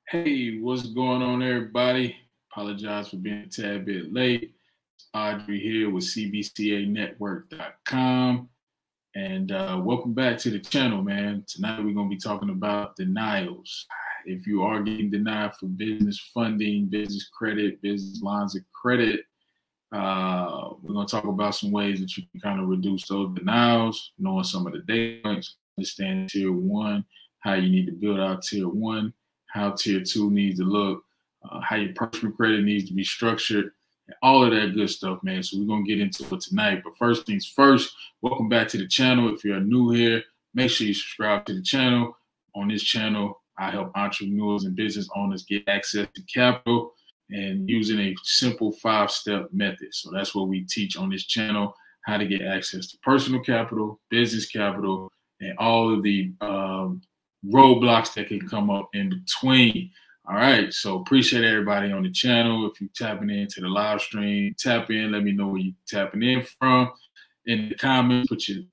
Hey, what's going on, everybody? Apologize for being a tad bit late. Audrey here with CBCAnetwork.com. And welcome back to the channel, man. Tonight we're going to be talking about denials. If you are getting denied for business funding, business credit, business lines of credit, we're going to talk about some ways that you can kind of reduce those denials, knowing some of the data points, understanding tier one, how you need to build out tier one, how tier two needs to look, how your personal credit needs to be structured, and all of that good stuff, man. So we're going to get into it tonight. But first things first, welcome back to the channel. If you're new here, make sure you subscribe to the channel. On this channel, I help entrepreneurs and business owners get access to capital and using a simple 5-step method. So that's what we teach on this channel, how to get access to personal capital, business capital, and all of the roadblocks that can come up in between. All right, so appreciate everybody on the channel. If you're tapping into the live stream, tap in, let me know where you're tapping in from. In the comments, put your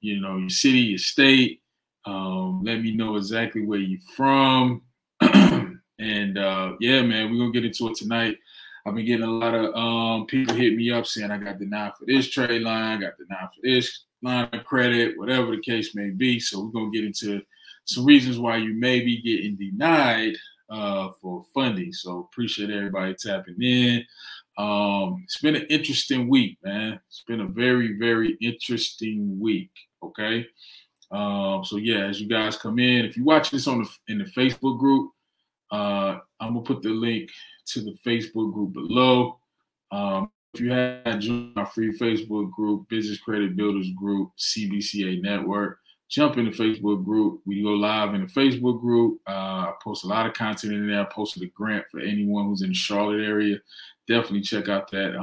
city, your state. Let me know exactly where you're from. And yeah, man, we're gonna get into it tonight. I've been getting a lot of people hit me up saying I got denied for this trade line, got denied for this line of credit, whatever the case may be. So we're gonna get into some reasons why you may be getting denied for funding. So appreciate everybody tapping in. It's been an interesting week, man. It's been a very, very interesting week. Okay. So yeah, as you guys come in, if you watch this in the Facebook group, I'm gonna put the link to the Facebook group below. If you haven't joined our free Facebook group, Business Credit Builders Group, CBCA Network, jump in the Facebook group. We go live in the Facebook group. I post a lot of content in there. I posted a grant for anyone who's in the Charlotte area. Definitely check out that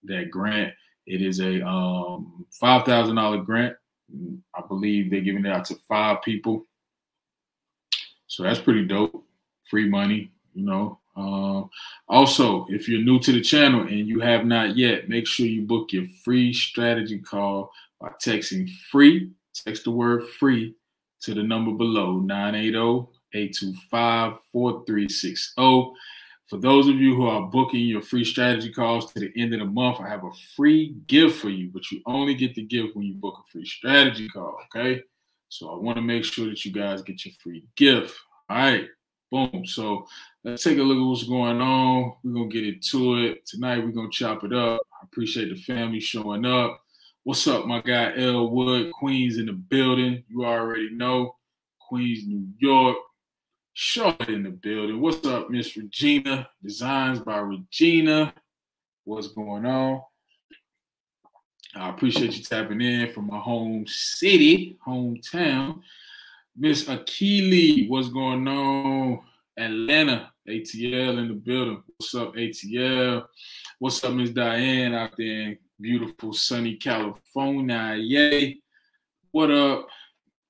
that grant. It is a $5,000 grant. I believe they're giving it out to 5 people. So that's pretty dope. Free money, you know. Also, if you're new to the channel and you have not yet, make sure you book your free strategy call by texting free. Text the word free to the number below, 980-825-4360. For those of you who are booking your free strategy calls to the end of the month, I have a free gift for you, but you only get the gift when you book a free strategy call, okay? So I want to make sure that you guys get your free gift. All right, boom. So let's take a look at what's going on. We're going to get into it. Tonight, we're going to chop it up. I appreciate the family showing up. What's up, my guy, L. Wood? Queens in the building. You already know. Queens, New York. Charlotte in the building. What's up, Miss Regina? Designs by Regina. What's going on? I appreciate you tapping in from my home city, hometown. Miss Akili, what's going on? Atlanta, ATL in the building. What's up, ATL? What's up, Miss Diane out there in beautiful, sunny California? Yay. What up?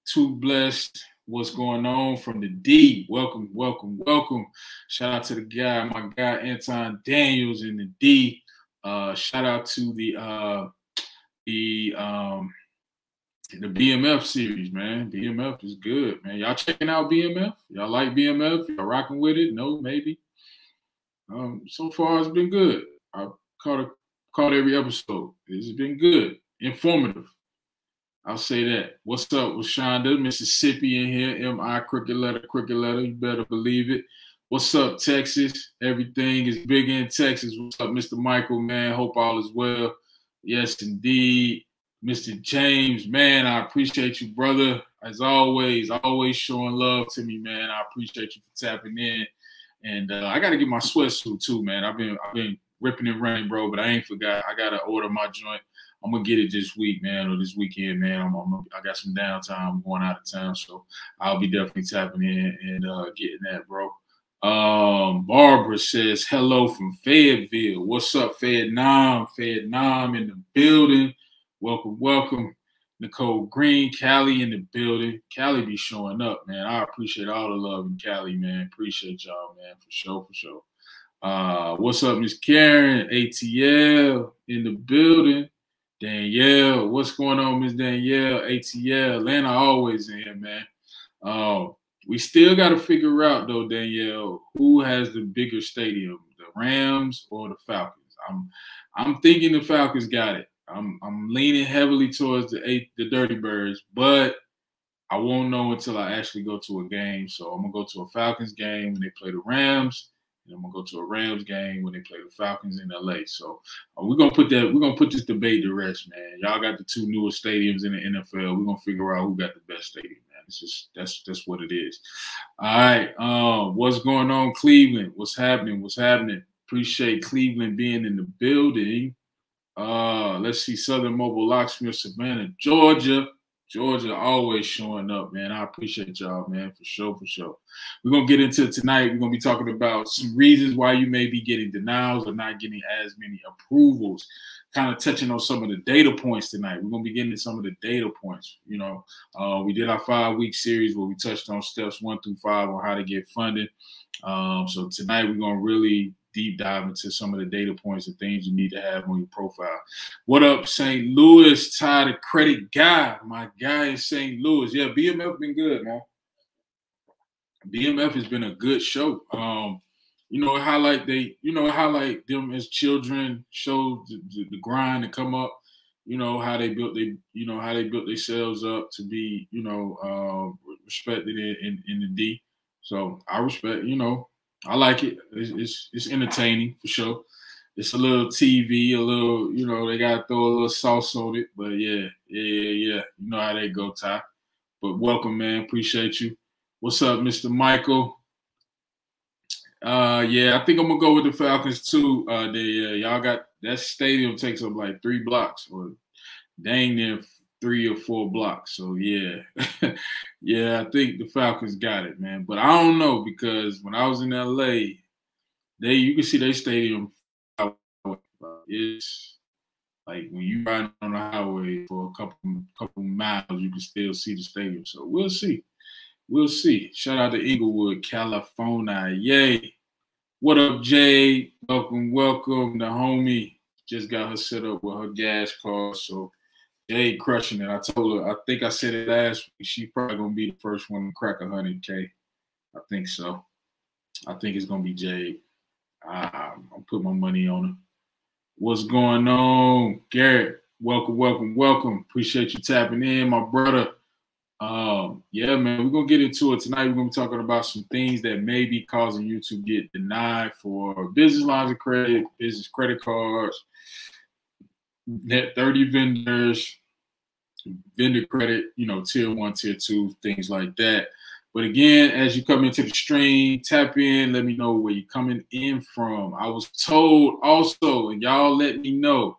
Too blessed. What's going on from the D? Welcome, welcome, welcome. Shout out to the guy, my guy, Anton Daniels in the D. Shout out to the BMF series, man. BMF is good, man. Y'all checking out BMF? Y'all like BMF? Y'all rocking with it? No, maybe. So far, it's been good. I caught every episode. It's been good, informative. I'll say that. What's up with Shonda, Mississippi in here? M.I. crooked letter. You better believe it. What's up, Texas? Everything is big in Texas. What's up, Mr. Michael, man? Hope all is well. Yes, indeed. Mr. James, man, I appreciate you, brother. As always showing love to me, man. I appreciate you for tapping in. And I got to get my sweatsuit too, man. I've been ripping and running, bro, but I ain't forgot. I got to order my joint. I'm going to get it this week, man, or this weekend, man. I got some downtime. I'm going out of town, so I'll be definitely tapping in and getting that, bro. Barbara says, hello from Fayetteville. What's up, Vietnam in the building. Welcome, welcome. Nicole Green, Cali in the building. Cali be showing up, man. I appreciate all the love in Cali, man. Appreciate y'all, man, for sure, for sure. What's up, Miss Karen? ATL in the building. Danielle, what's going on, Miss Danielle? ATL, Atlanta always in here, man. We still got to figure out, though, Danielle, who has the bigger stadium, the Rams or the Falcons. I'm thinking the Falcons got it. I'm leaning heavily towards the Dirty Birds, but I won't know until I actually go to a game. So I'm gonna go to a Falcons game when they play the Rams, and I'm gonna go to a Rams game when they play the Falcons in LA. So we're gonna put this debate to rest, man. Y'all got the two newest stadiums in the NFL. We're gonna figure out who got the best stadium, man. It's just that's what it is. All right. What's going on, Cleveland? What's happening? What's happening? Appreciate Cleveland being in the building. Let's see, Southern Mobile Locksmith, Savannah, Georgia. Georgia always showing up, man. I appreciate y'all, man, for sure, for sure. We're going to get into it tonight. We're going to be talking about some reasons why you may be getting denials or not getting as many approvals, kind of touching on some of the data points tonight. We're going to be getting into some of the data points. You know, we did our 5-week series where we touched on steps 1 through 5 on how to get funded. So tonight we're going to really deep dive into some of the data points and things you need to have on your profile. What up, St. Louis? Ty the credit guy, my guy in St. Louis. Yeah, BMF been good, man. BMF has been a good show. Highlight them as children, show the grind to come up. You know how they built themselves up to be, respected in the D. So I respect, I like it. It's entertaining for sure. It's a little TV, a little, they gotta throw a little sauce on it. But yeah. You know how they go, Ty. But welcome, man. Appreciate you. What's up, Mr. Michael? Yeah, I think I'm gonna go with the Falcons too. Y'all got that stadium takes up like 3 blocks, or dang near 3 or 4 blocks. So yeah, yeah, I think the Falcons got it, man. But I don't know, because when I was in LA, you can see their stadium. It's like when you ride on the highway for a couple miles, you can still see the stadium. So we'll see. We'll see. Shout out to Inglewood, California. Yay. What up, Jay? Welcome. The homie just got her set up with her gas car. So Jay crushing it. I told her, I think I said it last week, she probably going to be the first one to crack 100K. I think so. I think it's going to be Jade. I'll put my money on her. What's going on? Garrett, welcome. Appreciate you tapping in, my brother. Yeah, man, we're going to get into it tonight. We're going to be talking about some things that may be causing you to get denied for business lines of credit, business credit cards, net 30 vendors, vendor credit, tier 1, tier 2, things like that. But again, as you come into the stream, tap in, let me know where you're coming in from. I was told also, and y'all let me know,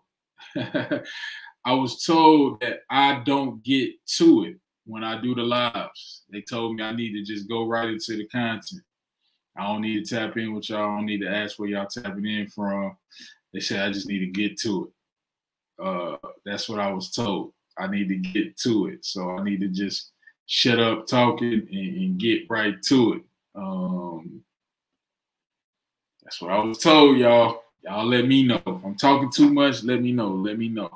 I was told that I don't get to it when I do the lives. They told me I need to just go right into the content. I don't need to tap in with y'all. I don't need to ask where y'all tapping in from. They said I just need to get to it. That's what I was told. I need to get to it. So I need to just shut up talking and get right to it. That's what I was told, y'all. Y'all let me know. If I'm talking too much, let me know. Let me know,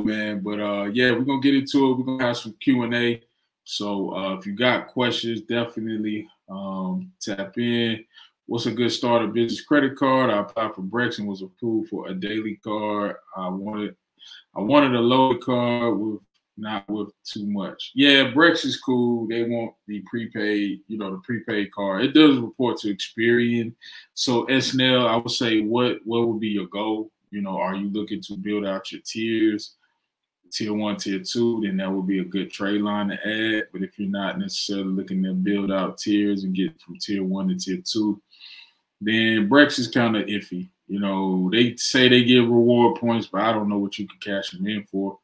man. But yeah, we're going to get into it. We're going to have some Q&A. So if you got questions, definitely tap in. What's a good starter business credit card? I applied for Brex and was approved for a daily card. I wanted a loaded card not with too much. Yeah, Brex is cool. They want the prepaid, the prepaid card. It does report to Experian. So SNL, I would say, what would be your goal? Are you looking to build out your tiers, tier 1, tier 2? Then that would be a good trade line to add. But if you're not necessarily looking to build out tiers and get from tier 1 to tier 2, then Brex is kind of iffy. They say they give reward points, but I don't know what you can cash them in for.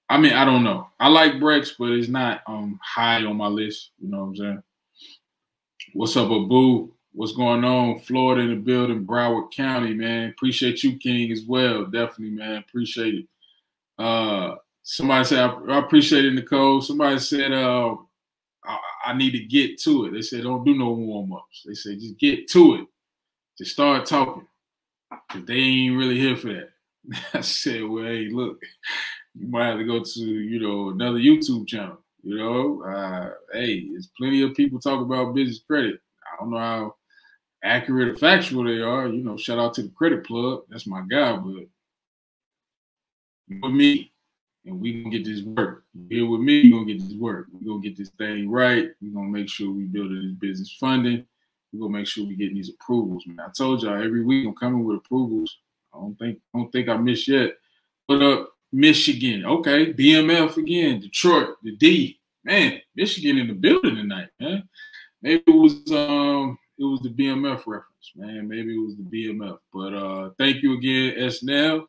I mean, I don't know. I like Brex, but it's not high on my list. You know what I'm saying? What's up, Abu? What's going on? Florida in the building, Broward County, man. Appreciate you, King, as well. Definitely, man. Appreciate it. Somebody said, I appreciate it, Nicole. Somebody said, I need to get to it. They said, don't do no warm-ups. They said, just get to it. Just start talking. Because they ain't really here for that. I said, well, hey, look. You might have to go to, another YouTube channel. You know, hey, there's plenty of people talk about business credit. I don't know how accurate or factual they are. You know, shout out to the credit plug. That's my guy, but you with me, and we gonna get this work. You here with me, you gonna get this work. We gonna get this thing right. We gonna make sure we building this business funding. We gonna make sure we getting these approvals, man. I told y'all every week I'm coming with approvals. I don't think I missed yet. What up, Michigan? Okay, BMF again. Detroit, the D. Man, Michigan in the building tonight, man. Maybe it was the BMF reference, man. Maybe it was the BMF. But thank you again, SNL.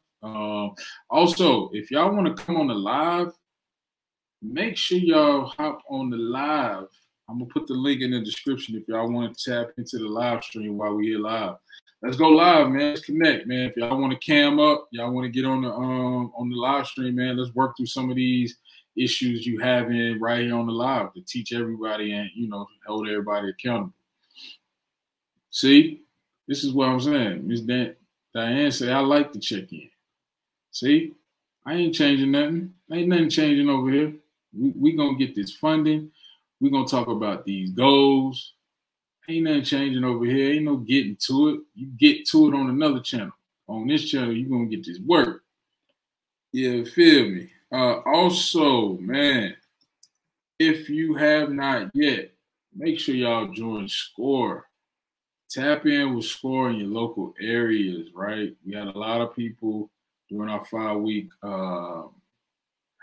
Also, if y'all want to come on the live, make sure y'all hop on the live. I'm gonna put the link in the description if y'all want to tap into the live stream while we here live. Let's go live, man. Let's connect, man. If y'all want to cam up, y'all want to get on the live stream, man. Let's work through some of these issues you having right here on the live to teach everybody and hold everybody accountable. See, this is what I'm saying. Miss Diane said I like to check in. See, I ain't changing nothing. Ain't nothing changing over here. We gonna get this funding. We gonna talk about these goals. Ain't nothing changing over here. Ain't no getting to it. You get to it on another channel. On this channel, you gonna get this work. Yeah, feel me? Also, man, if you have not yet, make sure y'all join SCORE. Tap in with SCORE in your local areas, right? We had a lot of people during our 5-week how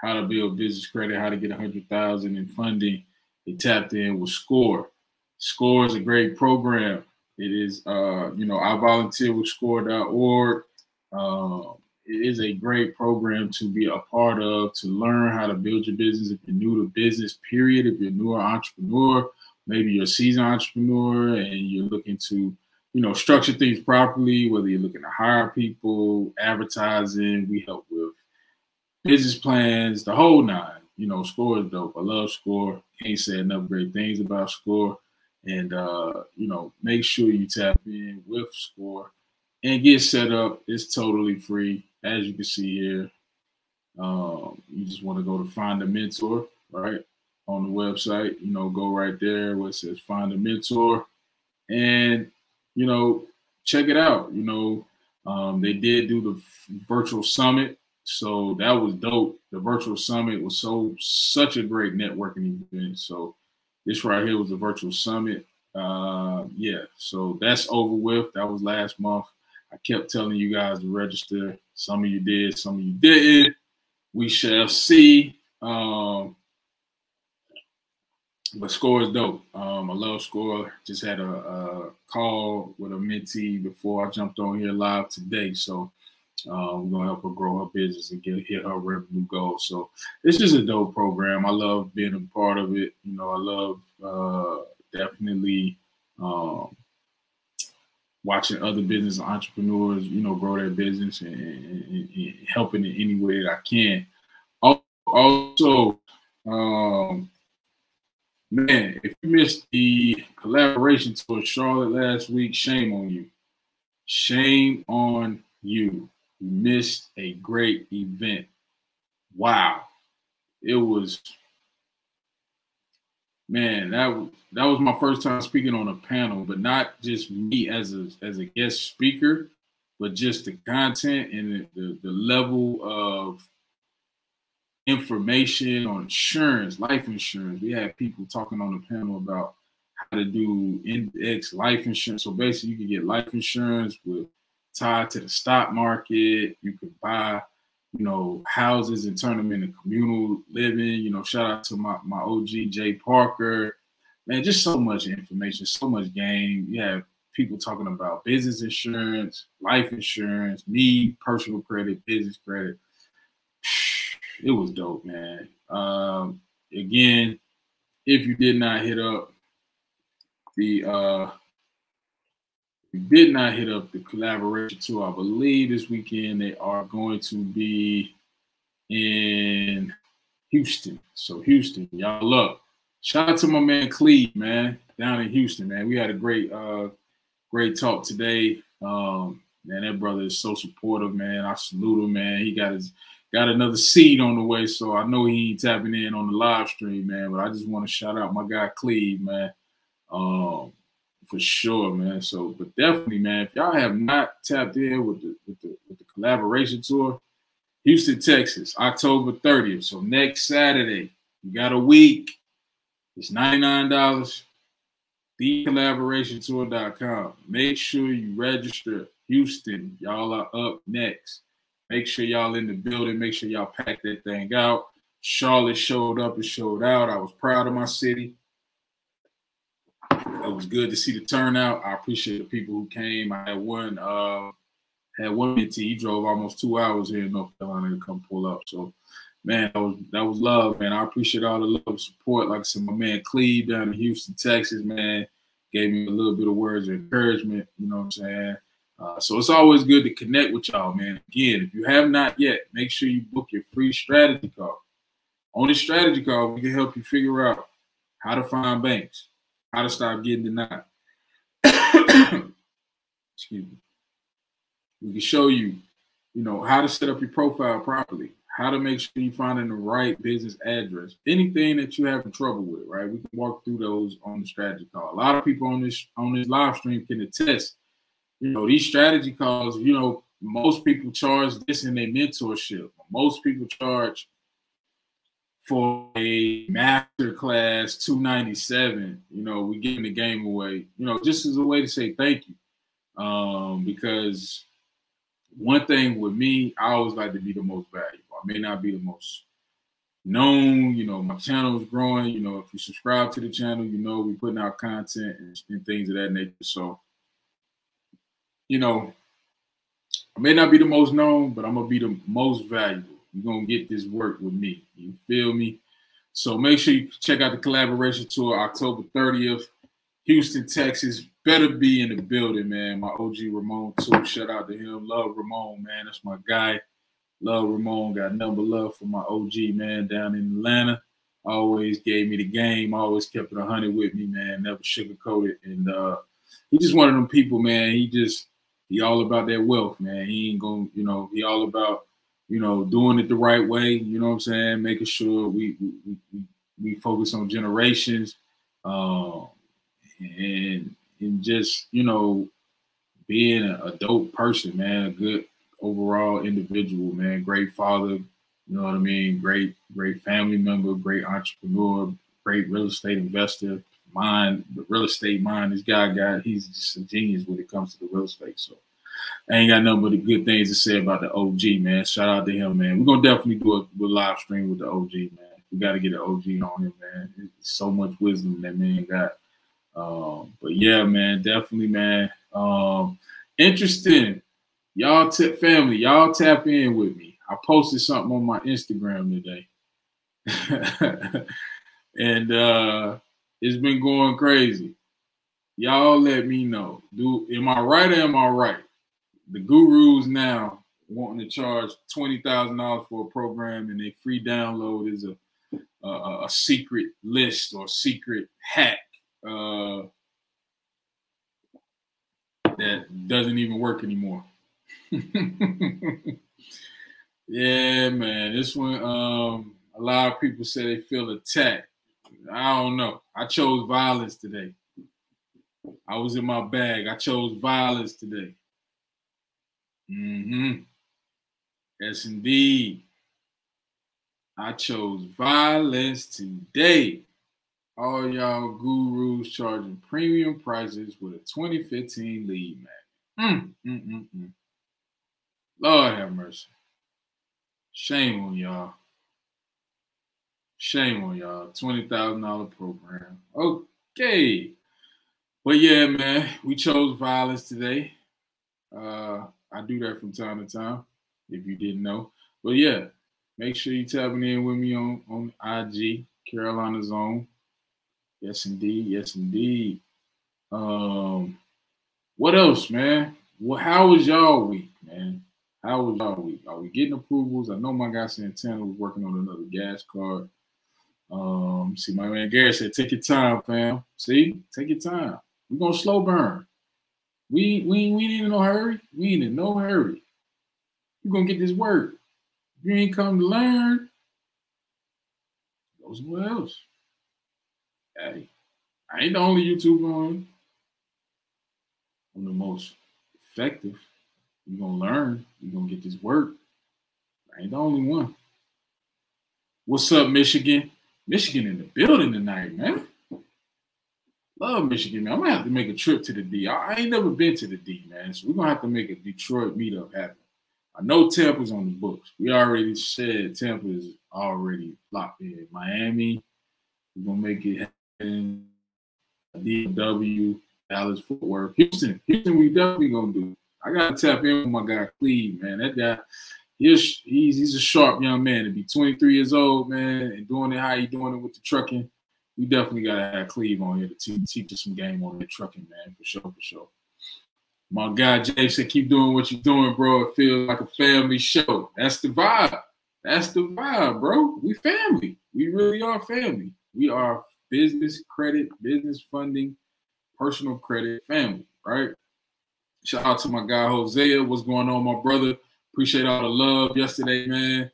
to build business credit, how to get 100,000 in funding. They tapped in with SCORE. SCORE is a great program. It is, I volunteer with SCORE.org. It is a great program to be a part of, to learn how to build your business. If you're new to business, period. If you're a newer entrepreneur, maybe you're a seasoned entrepreneur and you're looking to, structure things properly, whether you're looking to hire people, advertising, we help with business plans, the whole nine. SCORE is dope. I love SCORE. Can't say enough great things about SCORE. And, make sure you tap in with SCORE and get set up. It's totally free. As you can see here, you just want to go to Find a Mentor, right, on the website. Go right there where it says Find a Mentor and, check it out. They did do the virtual summit. So that was dope. The virtual summit was such a great networking event. So this right here was the virtual summit. So that's over with. That was last month. I kept telling you guys to register. Some of you did, some of you didn't. We shall see. But SCORE is dope. I love SCORE. Just had a call with a mentee before I jumped on here live today. So we're gonna help her grow her business and hit her revenue goals. So it's just a dope program. I love being a part of it. I love definitely watching other business entrepreneurs, grow their business and helping in any way that I can. Also, man, if you missed the collaboration tour Charlotte last week, shame on you. Shame on you. You missed a great event. Wow. It was, man, that was my first time speaking on a panel, but not just me as a guest speaker, but just the content and the level of information on insurance, life insurance. We had people talking on the panel about how to do index life insurance. So basically you can get life insurance tied to the stock market. You could buy, houses and turn them into communal living. Shout out to my OG Jay Parker. Man, just so much information, so much game. You have people talking about business insurance, life insurance, me, personal credit, business credit. It was dope, man. Again, if you did not hit up the collaboration tour, I believe this weekend they are going to be in Houston. So Houston, y'all up. Shout out to my man Cleve, man, down in Houston, man. We had a great talk today. Man, that brother is so supportive, man. I salute him, man. He got got another seed on the way, so I know he ain't tapping in on the live stream, man. But I just want to shout out my guy Cleve, man, for sure, man. So, but definitely, man, if y'all have not tapped in with the collaboration tour, Houston, Texas, October 30th. So next Saturday, you got a week. It's $99. TheCollaborationTour.com. Make sure you register. Houston, y'all are up next. Make sure y'all in the building. Make sure y'all pack that thing out. Charlotte showed up and showed out. I was proud of my city. It was good to see the turnout. I appreciate the people who came. I had one mentee. He drove almost 2 hours here in North Carolina to come pull up. So, man, that was love, man. I appreciate all the love and support. Like I said, my man Cleve down in Houston, Texas, man, gave me a little bit of words of encouragement. You know what I'm saying? So it's always good to connect with y'all, man. Again, if you have not yet, make sure you book your free strategy call. On this strategy call, we can help you figure out how to find banks, how to stop getting denied. Excuse me. We can show you, how to set up your profile properly, how to make sure you're finding the right business address, anything that you're having trouble with, right? We can walk through those on the strategy call. A lot of people on this live stream can attest. These strategy calls, most people charge this in their mentorship. Most people charge for a master class $297. We giving the game away, just as a way to say thank you. Because one thing with me, I always like to be the most valuable. I may not be the most known. My channel is growing. If you subscribe to the channel, we're putting out content and things of that nature. So, I may not be the most known, but I'm going to be the most valuable. You're going to get this work with me. You feel me? So make sure you check out the collaboration tour October 30th. Houston, Texas. Better be in the building, man. My OG Ramon, too. Shout out to him. Love Ramon, man. That's my guy. Love Ramon. Got nothing but love for my OG, man, down in Atlanta. Always gave me the game. Always kept it 100 with me, man. Never sugarcoated. And he just one of them people, man. He all about that wealth, man. He ain't going, he all about, doing it the right way. You know what I'm saying? Making sure we focus on generations. And just, being a dope person, man, a good overall individual, man, great father, you know what I mean? Great family member, great entrepreneur, great real estate investor, the real estate mind this guy got, he's just a genius when it comes to the real estate. So I ain't got nothing but the good things to say about the OG, man. Shout out to him, man. We're going to definitely do a live stream with the OG, man. We got to get an OG on him, man. There's so much wisdom that man got. But yeah, man, definitely, man. Interesting. Y'all family, y'all tap in with me. I posted something on my Instagram today. And it's been going crazy. Y'all let me know. Am I right or am I right? The gurus now wanting to charge $20,000 for a program, and their free download is a secret list or secret hack that doesn't even work anymore. Yeah, man. This one, a lot of people say they feel attacked. I don't know. I chose violence today. I was in my bag. I chose violence today. Yes, indeed. I chose violence today. All y'all gurus charging premium prices with a 2015 lead man. Lord have mercy. Shame on y'all. Shame on y'all. $20,000 program. Okay. But yeah, man, we chose violence today. I do that from time to time, if you didn't know. But yeah, make sure you tapping in with me on IG, Carolina Zone. Yes, indeed. Yes, indeed. What else, man? Well, how was y'all week, man? How was y'all week? Are we getting approvals? I know my guy Santana was working on another gas card. See, my man Gary said, take your time, fam. See, take your time. We're going to slow burn. We ain't in no hurry. We ain't in no hurry. We're going to get this work. you ain't come to learn, go somewhere else. Hey, I ain't the only YouTuber on. I'm the most effective. You're gonna learn. You're gonna get this work. I ain't the only one. What's up, Michigan? Michigan in the building tonight, man. Love Michigan, man. I'm gonna have to make a trip to the D. I ain't never been to the D, man. So we're gonna have to make a Detroit meetup happen. I know Tampa's on the books. We already said Tampa is already locked in. Miami, we're gonna make it happen. DW, Dallas, Fort Worth, Houston, we definitely gonna do. I gotta tap in with my guy Cleve, man. That guy, he's a sharp young man. To be 23 years old, man, and doing it how he doing it with the trucking, we definitely gotta have Cleve on here to teach us some game on the trucking, man, for sure. My guy Jay said, keep doing what you're doing, bro. It feels like a family show. That's the vibe. That's the vibe, bro. We family. We really are family. We are business credit, business funding, personal credit family, right? Shout out to my guy Hosea. What's going on, my brother? Appreciate all the love yesterday, man.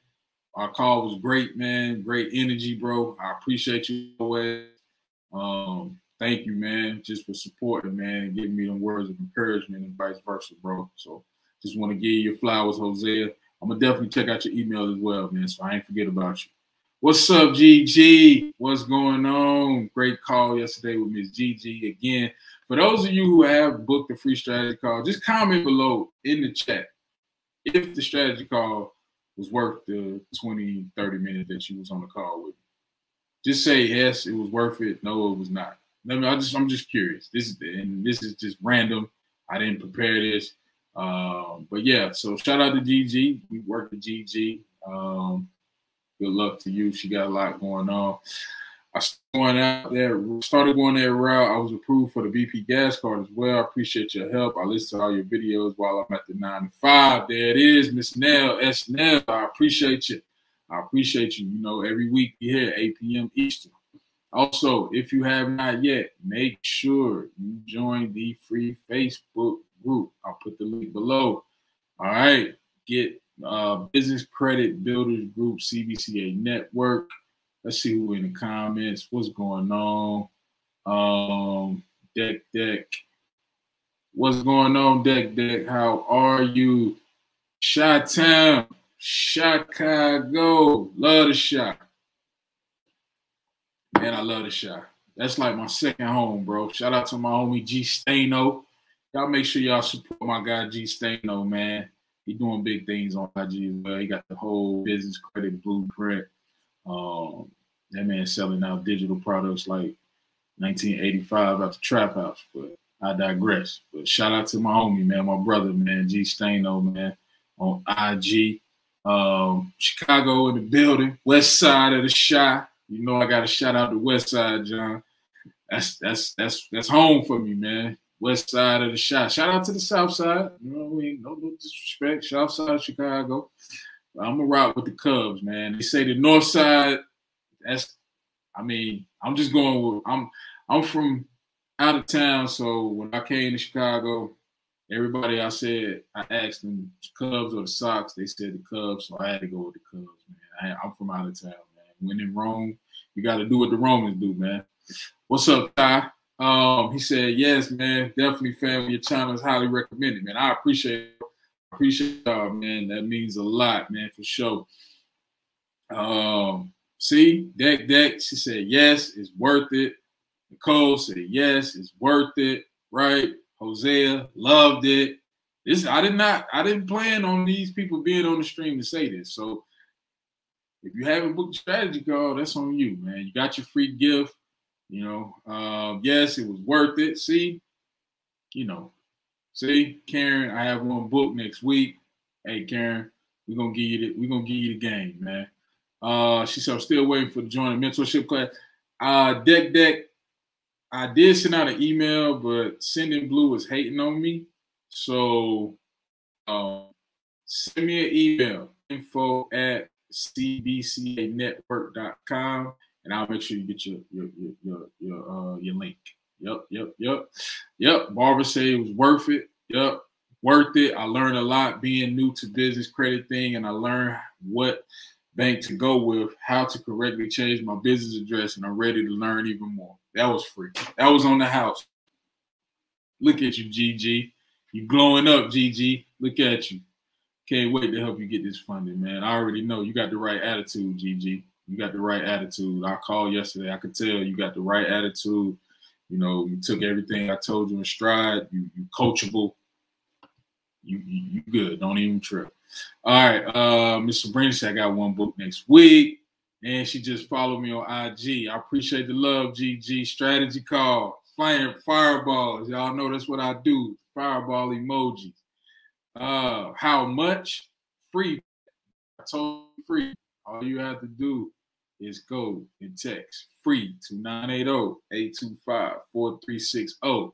Our call was great, man. Great energy, bro. I appreciate you always. Thank you, man, just for supporting, man, and giving me them words of encouragement and vice versa, bro. So just want to give you your flowers, Hosea. I'm going to definitely check out your email as well, man, so I ain't forget about you. What's up, GG? What's going on? Great call yesterday with Miss GG. Again, for those of you who have booked a free strategy call, just comment below in the chat if the strategy call was worth the 20, 30 minutes that you was on the call with. Just say, yes, it was worth it. No, it was not. I'm just curious. This is just random. I didn't prepare this. But yeah, so shout out to GG. We worked with GG. Good luck to you. She got a lot going on. I started going that route. I was approved for the BP gas card as well. I appreciate your help. I listen to all your videos while I'm at the 9 to 5. There it is, Miss Nell, S. Nell. I appreciate you. You know, every week we here, 8 p.m. Eastern. Also, if you have not yet, make sure you join the free Facebook group. I'll put the link below. All right. Get Business Credit Builders Group, CBCA Network. Let's see who in the comments. What's going on? Deck. What's going on, Deck? How are you? Chi-Town, Chicago. Love the shot. Man, I love the shot. That's like my second home, bro. Shout out to my homie G Stano. Y'all make sure y'all support my guy G Stano, man. He doing big things on IG as well. He got the whole business credit blueprint. That man selling out digital products like 1985 out the trap house. But I digress. But shout out to my homie, man, my brother, man, G Stano, man, on IG. Chicago in the building, west side of the Chi. You know I got to shout out the west side, John. That's home for me, man. West side of the Chi. Shout out to the south side. You know what I mean? No disrespect. South side of Chicago. I'm gonna rock with the Cubs, man. They say the north side. I'm just going with. I'm from out of town, so when I came to Chicago, everybody I asked them Cubs or the Sox. They said the Cubs, so I had to go with the Cubs, man. I'm from out of town, man. When in Rome, you got to do what the Romans do, man. What's up, Ty? He said, yes, man, definitely family. Your channel is highly recommended, man. I appreciate y'all, man. That means a lot, man, for sure. See, Deck, she said, yes, it's worth it. Nicole said, yes, it's worth it, right? Hosea loved it. I didn't plan on these people being on the stream to say this. So if you haven't booked a strategy call, that's on you, man. You got your free gift, you know. Yes, it was worth it. See, Karen, I have one book next week. Hey, Karen, we're gonna give you the game, man. She said I'm still waiting for the join the mentorship class. Deck, I did send out an email, but Sending Blue is hating on me. So send me an email, info@cbcanetwork.com, and I'll make sure you get your link. Yep. Barbara said it was worth it. Yep. worth it. I learned a lot being new to business credit thing, and I learned what bank to go with, how to correctly change my business address, and I'm ready to learn even more. That was free. That was on the house. Look at you, GG. You glowing up, GG. Look at you. Can't wait to help you get this funding, man. I already know you got the right attitude, GG. You got the right attitude. I called yesterday. I could tell you got the right attitude. You know, you took everything I told you in stride. You coachable. You good. Don't even trip. All right. Miss Sabrina said I got one book next week. And she just followed me on IG. I appreciate the love, GG. Strategy call. Flying fireballs. Y'all know that's what I do. Fireball emojis. How much? Free. I told you free. All you have to do is go and text free to 980-825-4360.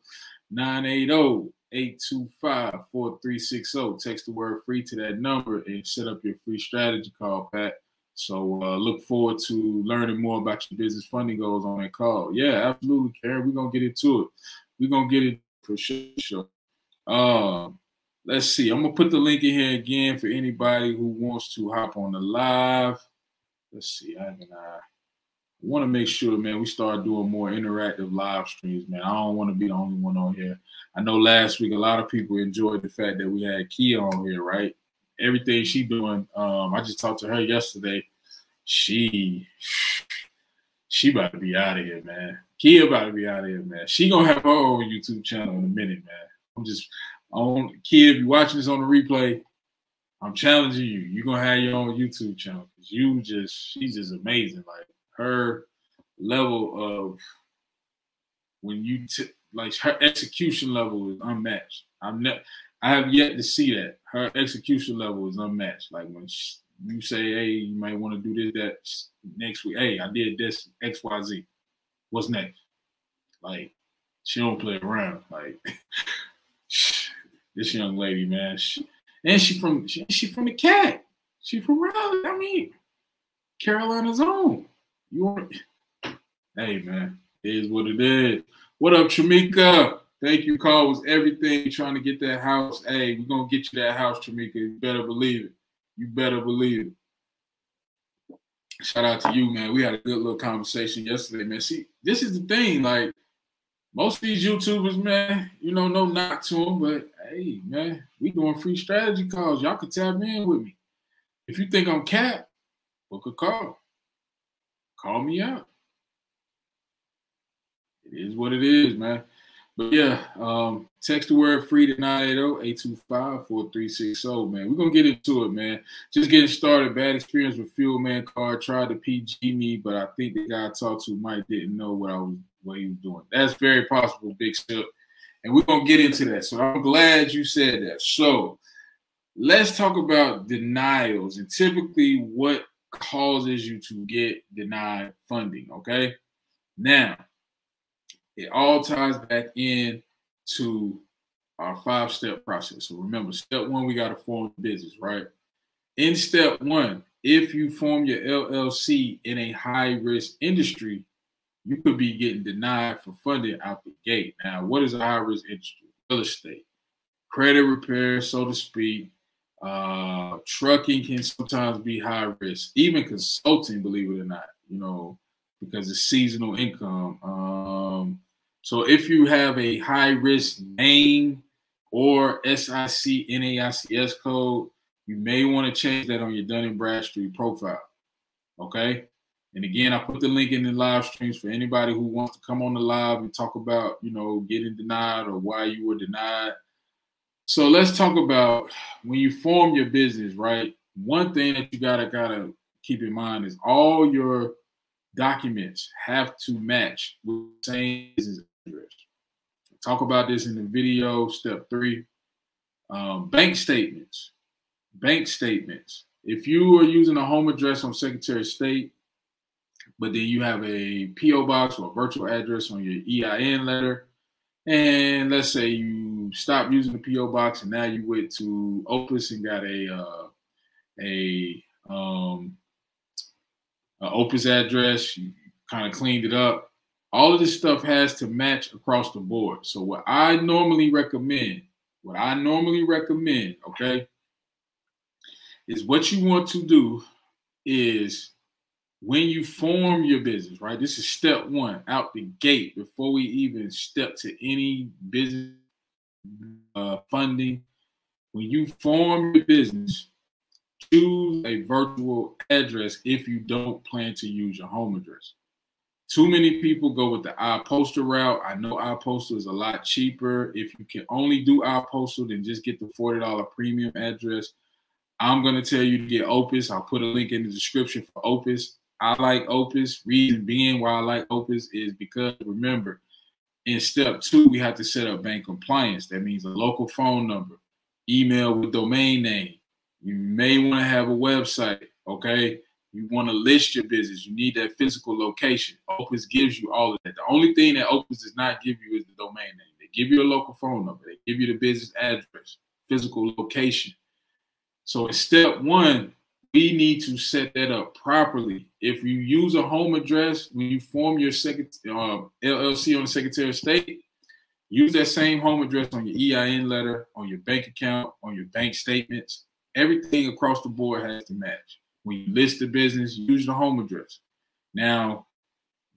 980-825-4360. Text the word free to that number and set up your free strategy call, Pat. So look forward to learning more about your business funding goals on that call. Yeah, absolutely, Karen. We're going to get into it. We're going to get it for sure. Let's see. I'm going to put the link in here again for anybody who wants to hop on the live. Let's see. I want to make sure, man, we start doing more interactive live streams, man. I don't want to be the only one on here. I know last week a lot of people enjoyed the fact that we had Kia on here, right? Everything she doing, I just talked to her yesterday. She about to be out of here, man. Kia about to be out of here, man. She gonna have her own YouTube channel in a minute, man. Kia, if you're watching this on the replay, I'm challenging you. You're gonna have your own YouTube channel because she's just amazing. Like her level of her execution level is unmatched. I have yet to see that. Her execution level is unmatched. Like when you say, hey, you might want to do this, that next week. Hey, I did this, XYZ. What's next? Like, she don't play around. Like, this young lady, man. She from the CAT. She from Raleigh. I mean, Carolina's own. Hey, man, it is what it is. What up, Tramika? Thank you, call was everything. Trying to get that house. Hey, we're going to get you that house, Tramika. You better believe it. You better believe it. Shout out to you, man. We had a good little conversation yesterday, man. See, this is the thing. Like, most of these YouTubers, man, no knock to them, but hey, man, we doing free strategy calls. Y'all can tap in with me. If you think I'm cap, book a call. Call me out. It is what it is, man. But yeah, text the word free to 980-825-4360, man. We're going to get into it, man. Just getting started. Bad experience with Fuel Man card. Tried to PG me, but I think the guy I talked to might didn't know what he was doing. That's very possible, Big Step. And we're going to get into that. So I'm glad you said that. So let's talk about denials and typically what causes you to get denied funding, okay? Now, it all ties back in to our 5-step process. So remember, step one, we got to form a business, right? In step one, if you form your LLC in a high-risk industry, you could be getting denied for funding out the gate. Now, what is a high-risk industry? Real estate, credit repair, so to speak. Trucking can sometimes be high risk. Even consulting, believe it or not, because it's seasonal income. So if you have a high risk name or SIC NAICS code, you may want to change that on your Dun & Bradstreet profile. Okay. And again, I put the link in the live streams for anybody who wants to come on the live and talk about, getting denied or why you were denied. So let's talk about when you form your business, right? One thing that you gotta keep in mind is all your documents have to match with the same business address. Talk about this in the video, step 3. Bank statements. Bank statements. If you are using a home address on Secretary of State, but then you have a P.O. box or a virtual address on your EIN letter, and let's say you stop using the P.O. box and now you went to Opus and got a Opus address, you kind of cleaned it up. All of this stuff has to match across the board. So what I normally recommend what I normally recommend, okay, is what you want to do is when you form your business, right? This is step one out the gate before we even step to any business funding. When you form your business, choose a virtual address if you don't plan to use your home address. Too many people go with the iPostal route. I know iPostal is a lot cheaper. If you can only do iPostal, then just get the $40 premium address. I'm going to tell you to get Opus. I'll put a link in the description for Opus. I like Opus. Reason being why I like Opus is because, remember, in step 2, we have to set up bank compliance. That means a local phone number, email with domain name. You may want to have a website, okay? You want to list your business. You need that physical location. Opus gives you all of that. The only thing that Opus does not give you is the domain name. They give you a local phone number. They give you the business address, physical location. So in step 1, we need to set that up properly. If you use a home address, when you form your LLC on the Secretary of State, use that same home address on your EIN letter, on your bank account, on your bank statements. Everything across the board has to match. When you list the business, use the home address. Now,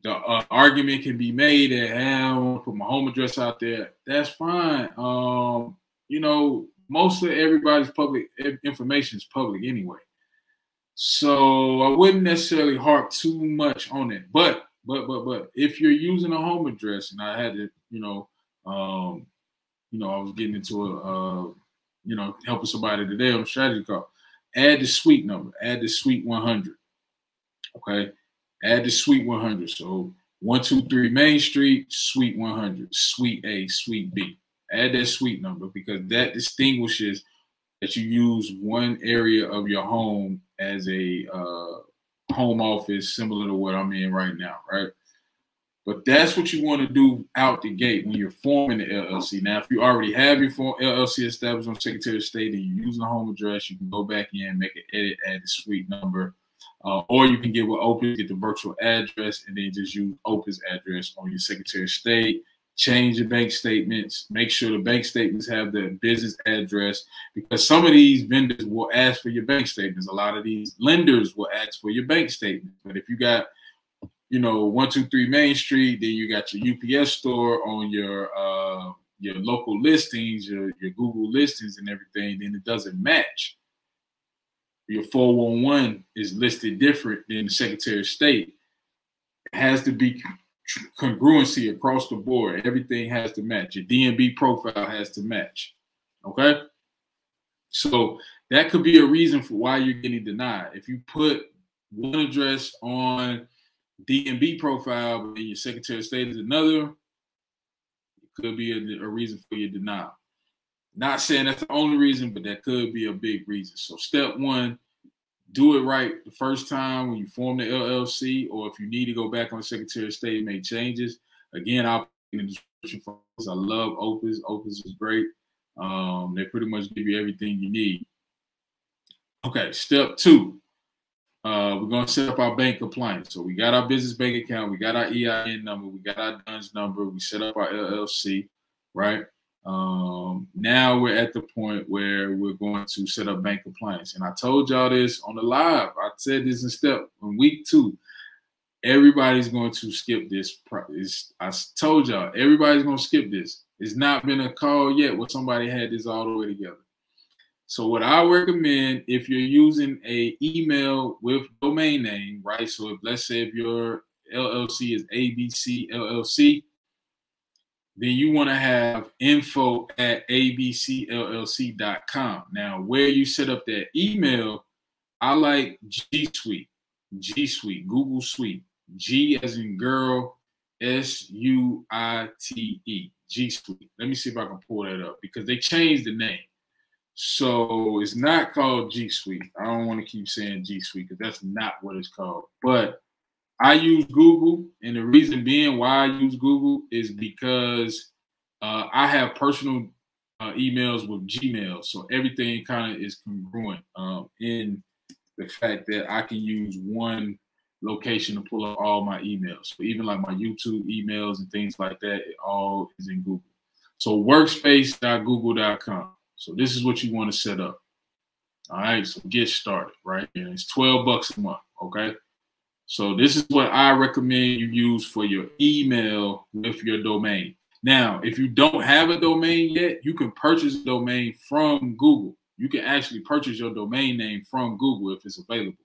the argument can be made that, hey, I don't want to put my home address out there. That's fine. You know, most of everybody's public information is public anyway. So I wouldn't necessarily harp too much on it. But if you're using a home address, and I had to, I was getting into helping somebody today on a strategy call. Add the suite number. Add the suite 100. Okay. Add the suite 100. So 123 Main Street, suite 100, suite A, suite B. Add that suite number because that distinguishes that you use one area of your home as a home office, similar to what I'm in right now, right? But that's what you want to do out the gate when you're forming the LLC. Now, if you already have your LLC established on Secretary of State and you're using a home address, you can go back in, make an edit, add the suite number, or you can get with Opus, get the virtual address, and then just use Opus address on your Secretary of State. Change the bank statements. Make sure the bank statements have the business address because some of these vendors will ask for your bank statements. A lot of these lenders will ask for your bank statement. But if you got 123 Main Street, then you got your UPS store on your local listings, your Google listings and everything, then it doesn't match. Your 411 is listed different than the Secretary of State. It has to be congruency across the board. Everything has to match. Your DMB profile has to match. Okay? So that could be a reason for why you're getting denied. If you put one address on DMB profile, but then your Secretary of State is another, it could be a reason for your denial. Not saying that's the only reason, but that could be a big reason. So step 1, do it right the first time when you form the LLC, or if you need to go back on the Secretary of State and make changes. Again, I'll put in the description for this. I love Opus. Opus is great. They pretty much give you everything you need. Okay, step 2. We're going to set up our bank compliance. So we got our business bank account. We got our EIN number. We got our DUNS number. We set up our LLC, right? Now we're at the point where we're going to set up bank compliance. And I told y'all this on the live. I said this in week 2. Everybody's going to skip this. I told y'all, everybody's going to skip this. It's not been a call yet where somebody had this all the way together. So what I recommend, if you're using a email with domain name, right? So let's say if your LLC is ABC LLC, then you want to have info@abcllc.com. Now, where you set up that email, I like G Suite, Google Suite, G as in girl, SUITE, G Suite. Let me see if I can pull that up because they changed the name. So it's not called G Suite. I don't want to keep saying G Suite because that's not what it's called. But I use Google, and the reason being why I use Google is because I have personal emails with Gmail, so everything kind of is congruent in the fact that I can use one location to pull up all my emails. So even like my YouTube emails and things like that, it all is in Google. So workspace.google.com. So this is what you want to set up. All right, so get started, right? And it's $12 a month, okay? So this is what I recommend you use for your email with your domain. Now, if you don't have a domain yet, you can purchase a domain from Google. You can actually purchase your domain name from Google if it's available.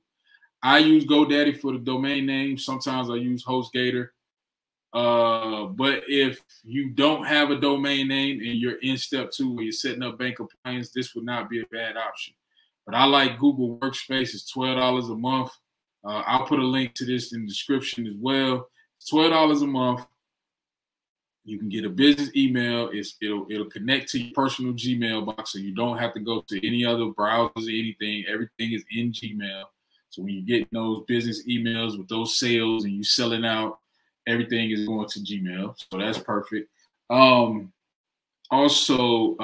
I use GoDaddy for the domain name. Sometimes I use HostGator. But if you don't have a domain name and you're in step 2 where you're setting up bank compliance, this would not be a bad option. But I like Google Workspace. It's $12 a month. I'll put a link to this in the description as well. It's $12 a month. You can get a business email. It'll connect to your personal Gmail box, so you don't have to go to any other browsers or anything. Everything is in Gmail. So when you get those business emails with those sales and you selling out, everything is going to Gmail. So that's perfect. Also,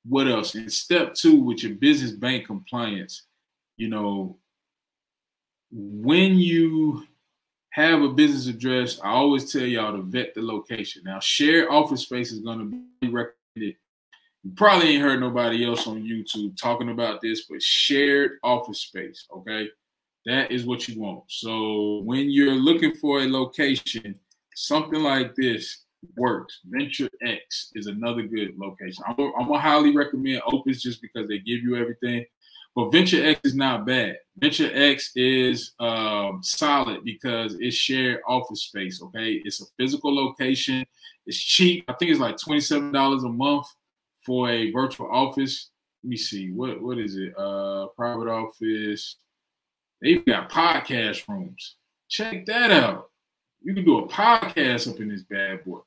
what else? In step 2 with your business bank compliance, you know, when you have a business address, I always tell y'all to vet the location. Now, shared office space is going to be recommended. You probably ain't heard nobody else on YouTube talking about this, but shared office space, okay? That is what you want. So when you're looking for a location, something like this works. Venture X is another good location. I'm gonna highly recommend Opus just because they give you everything. But Venture X is not bad. Venture X is solid because it's shared office space, okay? It's a physical location. It's cheap. I think it's like $27 a month for a virtual office. Let me see. What is it? Private office. They've got podcast rooms. Check that out. You can do a podcast up in this bad boy.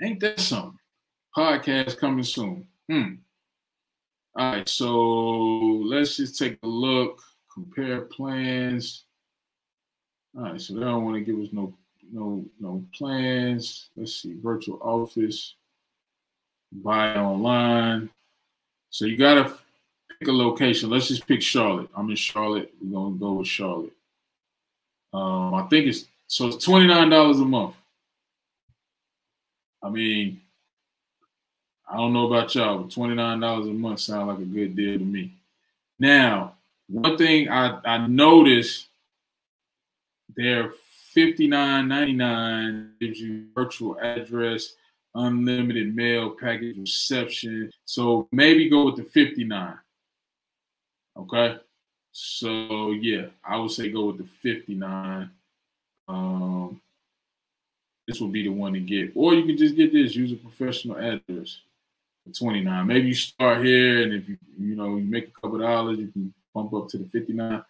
Ain't that something? Podcast coming soon. All right, so let's just take a look. Compare plans. All right, so they don't want to give us no plans. Let's see, virtual office, buy online. So you gotta pick a location. Let's just pick Charlotte. I'm in Charlotte. We're gonna go with Charlotte. I think it's $29 a month. I mean, I don't know about y'all, but $29 a month sounds like a good deal to me. Now, one thing I noticed, they're $59.99 gives you virtual address, unlimited mail, package reception. So maybe go with the $59. Okay. So yeah, I would say go with the $59. This would be the one to get. Or you can just get this, use a professional address for $29. Maybe you start here, and if you make a couple dollars, you can bump up to the $59.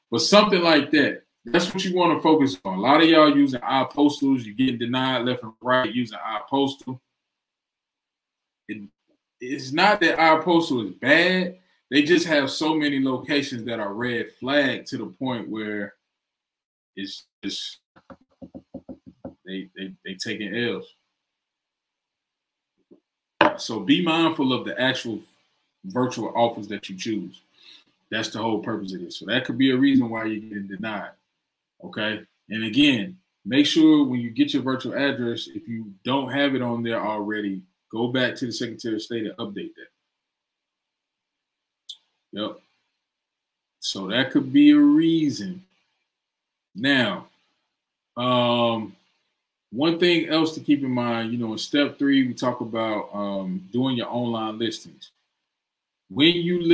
But something like that. That's what you want to focus on. A lot of y'all using iPostals, you're getting denied left and right using iPostal. It's not that iPostal is bad. They just have so many locations that are red flagged to the point where it's just they taking L's. So be mindful of the actual virtual office that you choose. That's the whole purpose of this. So that could be a reason why you're getting denied. Okay. And again, make sure when you get your virtual address, if you don't have it on there already, go back to the Secretary of State and update that. Yep. So that could be a reason. Now, one thing else to keep in mind, in step 3, we talk about doing your online listings. When you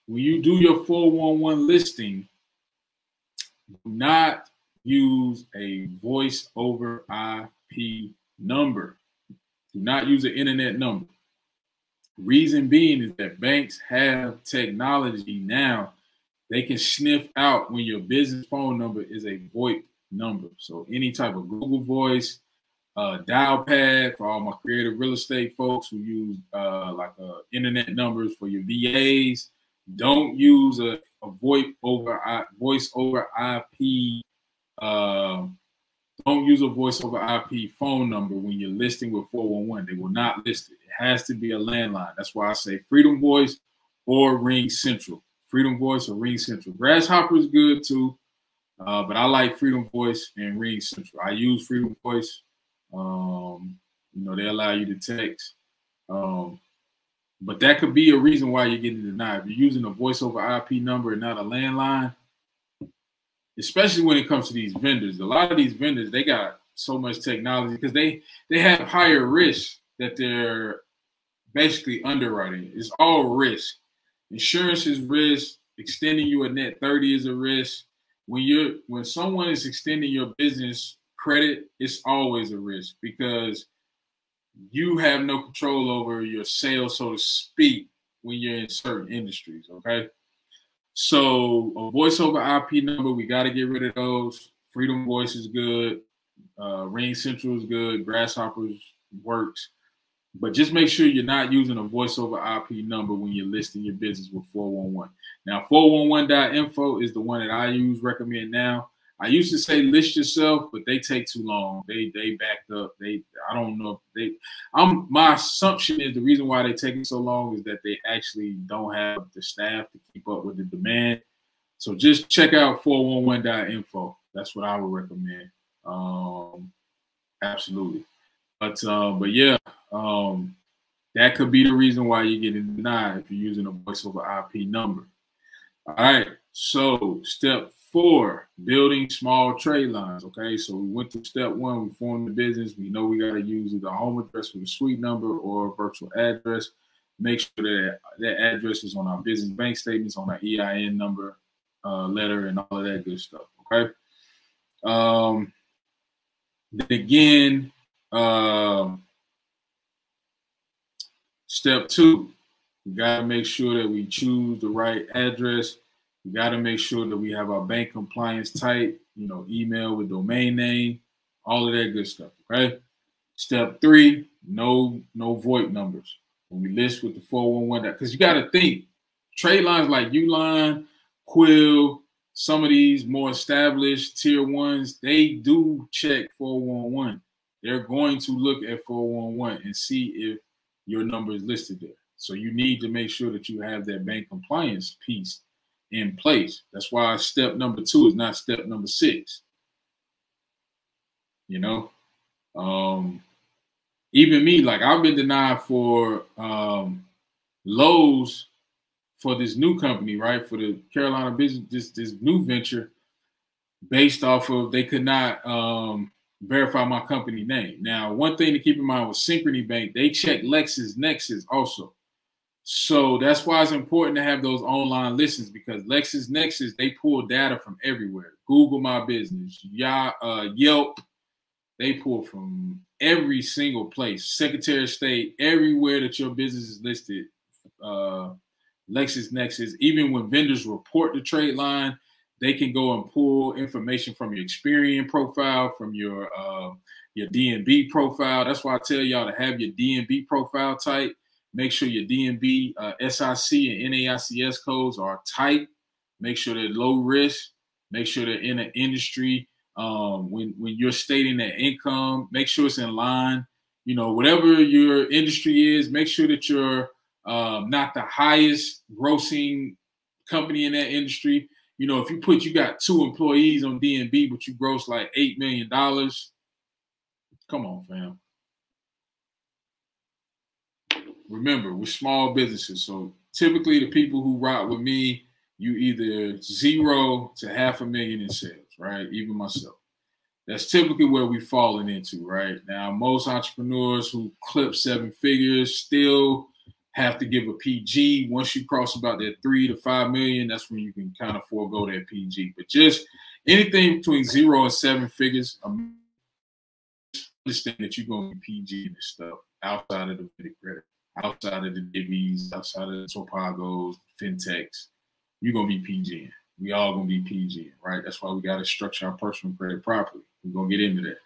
do your 411 listing, do not use a voice over IP number. Do not use an internet number. Reason being is that banks have technology now. They can sniff out when your business phone number is a VoIP number. So any type of Google Voice, dial pad for all my creative real estate folks who use internet numbers for your VAs. Don't use a voice over IP. Don't use a voice over IP phone number when you're listing with 411. They will not list it. It has to be a landline. That's why I say Freedom Voice or Ring Central. Freedom Voice or Ring Central. Grasshopper is good too, but I like Freedom Voice and Ring Central. I use Freedom Voice. You know, they allow you to text. But that could be a reason why you're getting denied. If you're using a voice over IP number and not a landline, especially when it comes to these vendors. A lot of these vendors, they got so much technology because they have higher risk that they're basically underwriting. It's all risk. Insurance is risk. Extending you a net 30 is a risk. When someone is extending your business credit, it's always a risk because you have no control over your sales, so to speak, when you're in certain industries. Okay. So a voice over IP number, we got to get rid of those. Freedom Voice is good. Ring Central is good. Grasshoppers works. But just make sure you're not using a voice over IP number when you're listing your business with 411. Now, 411.info is the one that I recommend now. I used to say list yourself, but they take too long. They backed up. I don't know. My assumption is the reason why they take so long is that they actually don't have the staff to keep up with the demand. So just check out 411.info. That's what I would recommend. Absolutely. But yeah, that could be the reason why you're getting denied if you're using a voice over IP number. All right. So step 4, building small trade lines. Okay, so we went through step 1. We formed the business. We know we got to use either a home address with a suite number or a virtual address. Make sure that that address is on our business bank statements, on our EIN number, letter, and all of that good stuff. Okay. Then again, step 2, we got to make sure that we choose the right address. We got to make sure that we have our bank compliance tight, you know, email with domain name, all of that good stuff, okay? Step 3, no VoIP numbers. When we list with the 411, because you got to think, trade lines like Uline, Quill, some of these more established tier 1s, they do check 411. They're going to look at 411 and see if your number is listed there. So you need to make sure that you have that bank compliance piece in place. That's why step number 2 is not step number 6. You know, even me, like I've been denied for Lowe's for this new company, right? For the Carolina business, this new venture, based off of they could not verify my company name. Now, one thing to keep in mind with Synchrony Bank, they check LexisNexis also. So that's why it's important to have those online listings, because LexisNexis, they pull data from everywhere. Google My Business, Yelp, they pull from every single place. Secretary of State, everywhere that your business is listed, LexisNexis. Even when vendors report the trade line, they can go and pull information from your Experian profile, from your DNB profile. That's why I tell y'all to have your DNB profile tight. Make sure your DNB, SIC, and NAICS codes are tight. Make sure they're low risk. Make sure they're in an industry. When you're stating that income, make sure it's in line. You know, whatever your industry is, make sure that you're not the highest grossing company in that industry. You know, if you got 2 employees on DNB, but you gross like $8 million, come on, fam. Remember, we're small businesses. So typically the people who rock with me, you either 0 to $500,000 in sales, right? Even myself. That's typically where we've fallen into, right? Now, most entrepreneurs who clip 7 figures still have to give a PG. Once you cross about that 3 to 5 million, that's when you can kind of forego that PG. But just anything between 0 and 7 figures, understand that you're going to be PG in this stuff outside of the credit, outside of the divvies, outside of the Topagos, fintechs. You're going to be PG. We all going to be PG, right? That's why we got to structure our personal credit properly. We're going to get into that.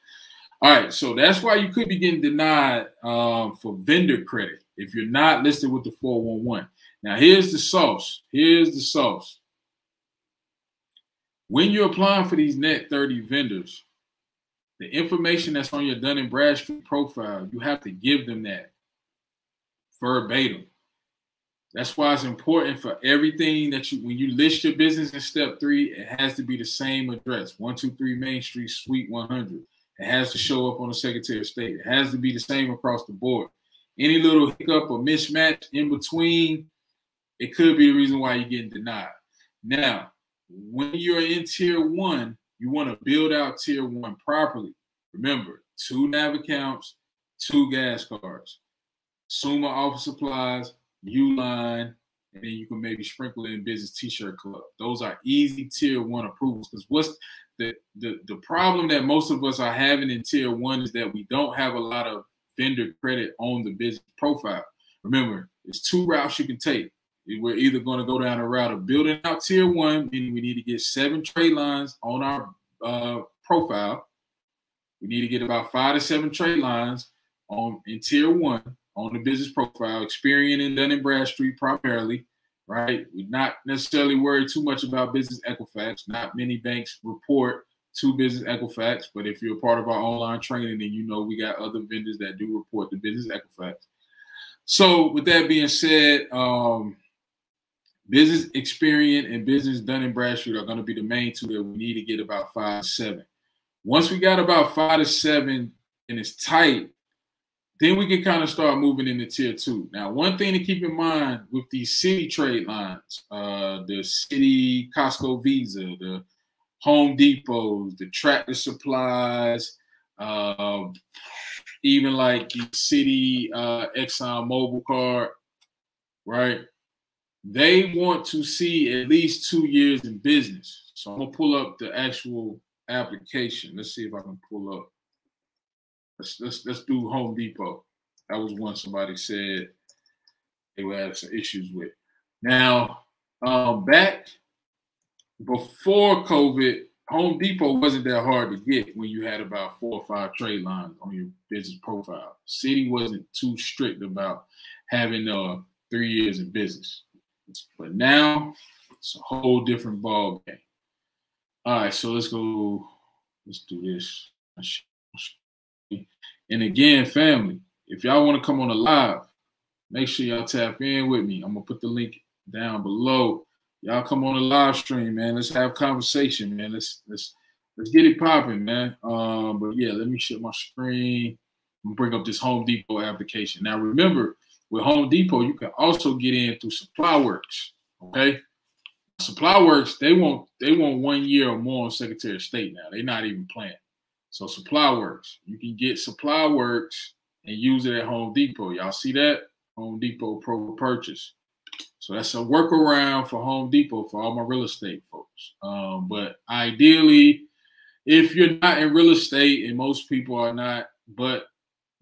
All right, so that's why you could be getting denied for vendor credit if you're not listed with the 411. Now, here's the sauce. Here's the sauce. When you're applying for these net 30 vendors, the information that's on your Dun & Bradstreet profile, you have to give them that verbatim. That's why it's important for everything that when you list your business in step 3, it has to be the same address, 123 Main Street, Suite 100. It has to show up on the Secretary of State. It has to be the same across the board. Any little hiccup or mismatch in between, it could be a reason why you're getting denied. Now, when you're in Tier 1, you want to build out Tier 1 properly. Remember, 2 NAV accounts, 2 gas cards, SUMA office supplies, Uline, and then you can maybe sprinkle in business T-shirt club. Those are easy Tier 1 approvals. Because what's the problem that most of us are having in Tier 1 is that we don't have a lot of vendor credit on the business profile. Remember, there's 2 routes you can take. We're either going to go down a route of building out Tier 1, meaning we need to get 7 trade lines on our profile. We need to get about 5 to 7 trade lines in Tier 1 on the business profile, Experian and Dun & Bradstreet primarily, right? We're not necessarily worried too much about business Equifax. Not many banks report to business Equifax, but if you're a part of our online training, then you know we got other vendors that do report to business Equifax. So with that being said, business Experian and business Dun & Bradstreet are going to be the main 2 that we need to get about 5 to 7. Once we got about 5 to 7 and it's tight, then we can kind of start moving into Tier 2. Now, one thing to keep in mind with these city trade lines, the City Costco Visa, the Home Depots, the Tractor Supplies, even like the City Exxon Mobil card, right? They want to see at least 2 years in business. So I'm going to pull up the actual application. Let's see if I can pull up. Let's do Home Depot. That was one somebody said they were having some issues with. Now, back before COVID, Home Depot wasn't that hard to get when you had about 4 or 5 trade lines on your business profile. City wasn't too strict about having 3 years in business. But now it's a whole different ball game. All right, so let's go. Let's do this. And again, family, if y'all want to come on a live, make sure y'all tap in with me. I'm gonna put the link down below. Y'all come on a live stream, man. Let's have conversation, man. Let's get it popping, man. But yeah, let me share my screen and bring up this Home Depot application. Now remember, with Home Depot, you can also get in through SupplyWorks. Okay, SupplyWorks, they want 1 year or more on Secretary of State now. They're not even playing. So SupplyWorks, you can get SupplyWorks and use it at Home Depot. Y'all see that? Home Depot Pro Purchase. So that's a workaround for Home Depot for all my real estate folks. But ideally, if you're not in real estate, and most people are not, but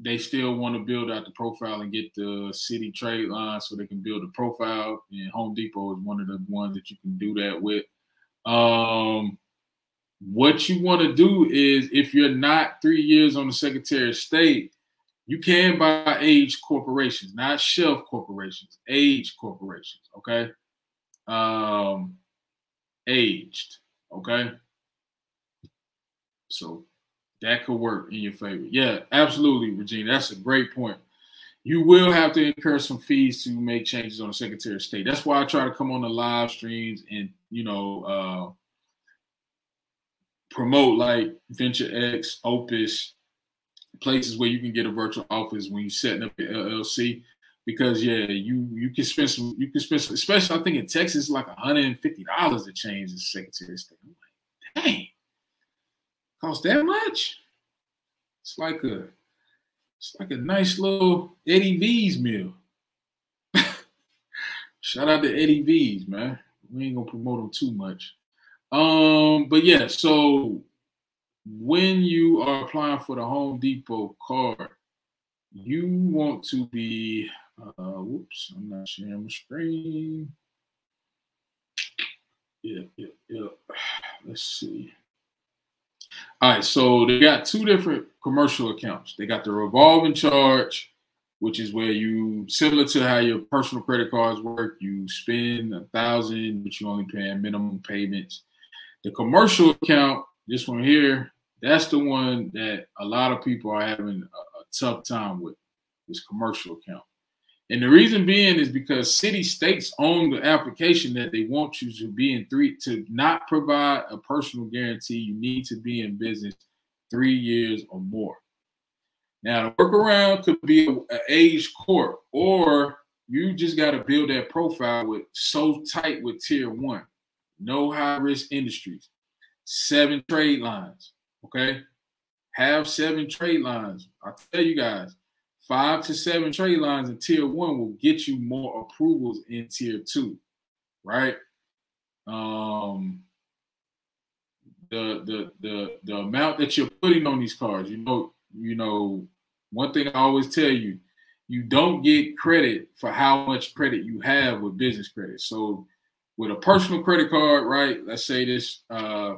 they still want to build out the profile and get the city trade line so they can build a profile, and Home Depot is one of the ones that you can do that with. What you want to do is, if you're not 3 years on the Secretary of State, you can buy age corporations, not shelf corporations, age corporations, okay? Aged, okay? So that could work in your favor. Yeah, absolutely, Regina. That's a great point. You will have to incur some fees to make changes on the Secretary of State. That's why I try to come on the live streams and, promote like Venture X, Opus, places where you can get a virtual office when you're setting up your LLC. Because yeah, you can spend some, especially I think in Texas, like $150 to change the Secretary of State. I'm like, dang, cost that much? It's like a nice little Eddie V's meal. Shout out to Eddie V's, man. We ain't gonna promote them too much. But yeah, so when you are applying for the Home Depot card, you want to be, whoops, I'm not sharing my screen. Yeah. Let's see. All right, so they got 2 different commercial accounts. They got the revolving charge, which is where you, similar to how your personal credit cards work, you spend $1,000, but you only paying minimum payments. The commercial account, this one here, that's the one that a lot of people are having a tough time with, this commercial account. And the reason being is because city states own the application that they want you to be in to not provide a personal guarantee. You need to be in business 3 years or more. Now, the workaround could be an age court, or you just got to build that profile with so tight with tier 1, no high risk industries, 7 trade lines. Okay, have 7 trade lines. I'll tell you guys, 5 to 7 trade lines in tier 1 will get you more approvals in tier 2, right? The amount that you're putting on these cards, you know, one thing I always tell you, you don't get credit for how much credit you have with business credit. So with a personal credit card, right? Let's say this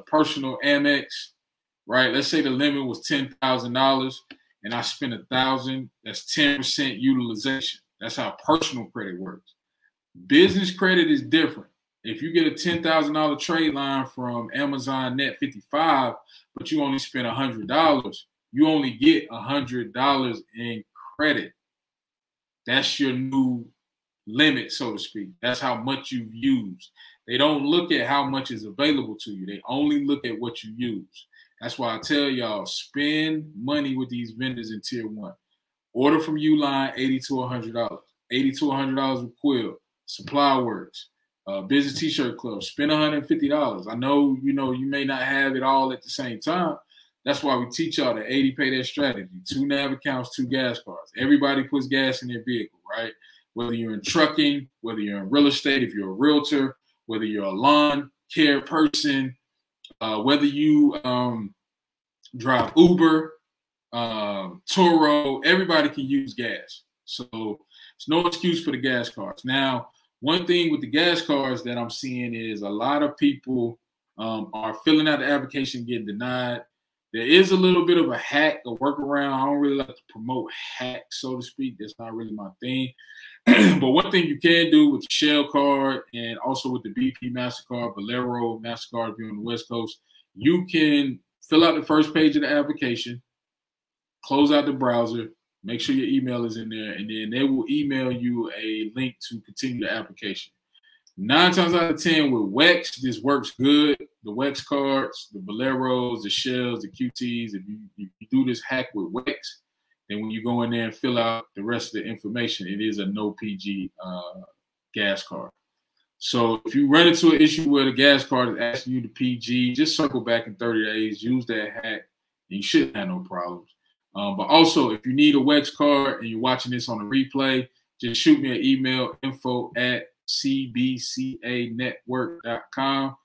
personal Amex, right? Let's say the limit was $10,000 and I spent $1,000. That's 10% utilization. That's how personal credit works. Business credit is different. If you get a $10,000 trade line from Amazon Net 55, but you only spend $100, you only get $100 in credit. That's your new limit, so to speak. That's how much you've used. They don't look at how much is available to you. They only look at what you use. That's why I tell y'all, spend money with these vendors in tier 1. Order from Uline, $80 to $100. $80 to $100 with Quill, Supply Works, Business T-Shirt Club. Spend $150. I know, you may not have it all at the same time. That's why we teach y'all the 80 pay that strategy. 2 nav accounts, 2 gas cards. Everybody puts gas in their vehicle, right? Whether you're in trucking, whether you're in real estate, if you're a realtor, whether you're a lawn care person, whether you drive Uber, Turo, everybody can use gas. So it's no excuse for the gas cards. Now, one thing with the gas cards that I'm seeing is a lot of people are filling out the application, getting denied. There is a little bit of a hack, a workaround. I don't really like to promote hacks, so to speak. That's not really my thing. But one thing you can do with the Shell card and also with the BP MasterCard, Valero MasterCard, if you're on the West Coast, you can fill out the first page of the application, close out the browser, make sure your email is in there, and then they will email you a link to continue the application. 9 times out of 10 with WEX, this works good. The WEX cards, the Valeros, the Shells, the QTs, if you do this hack with WEX, then when you go in there and fill out the rest of the information, it is a no PG gas card. So if you run into an issue where the gas card is asking you to PG, just circle back in 30 days, use that hack, and you shouldn't have no problems. But also, if you need a WEX card and you're watching this on a replay, just shoot me an email, info@cbcanetwork.com.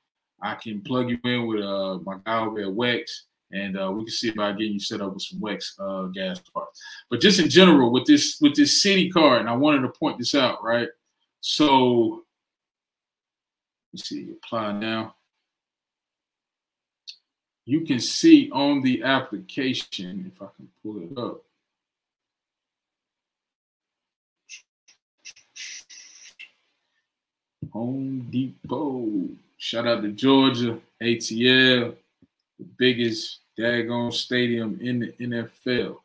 I can plug you in with my guy over at WEX, and we can see about getting you set up with some WEX gas cards. But just in general, with this city card, and I wanted to point this out, right? So let's see, apply now. You can see on the application, if I can pull it up. Home Depot. Shout out to Georgia, ATL, the biggest daggone stadium in the NFL.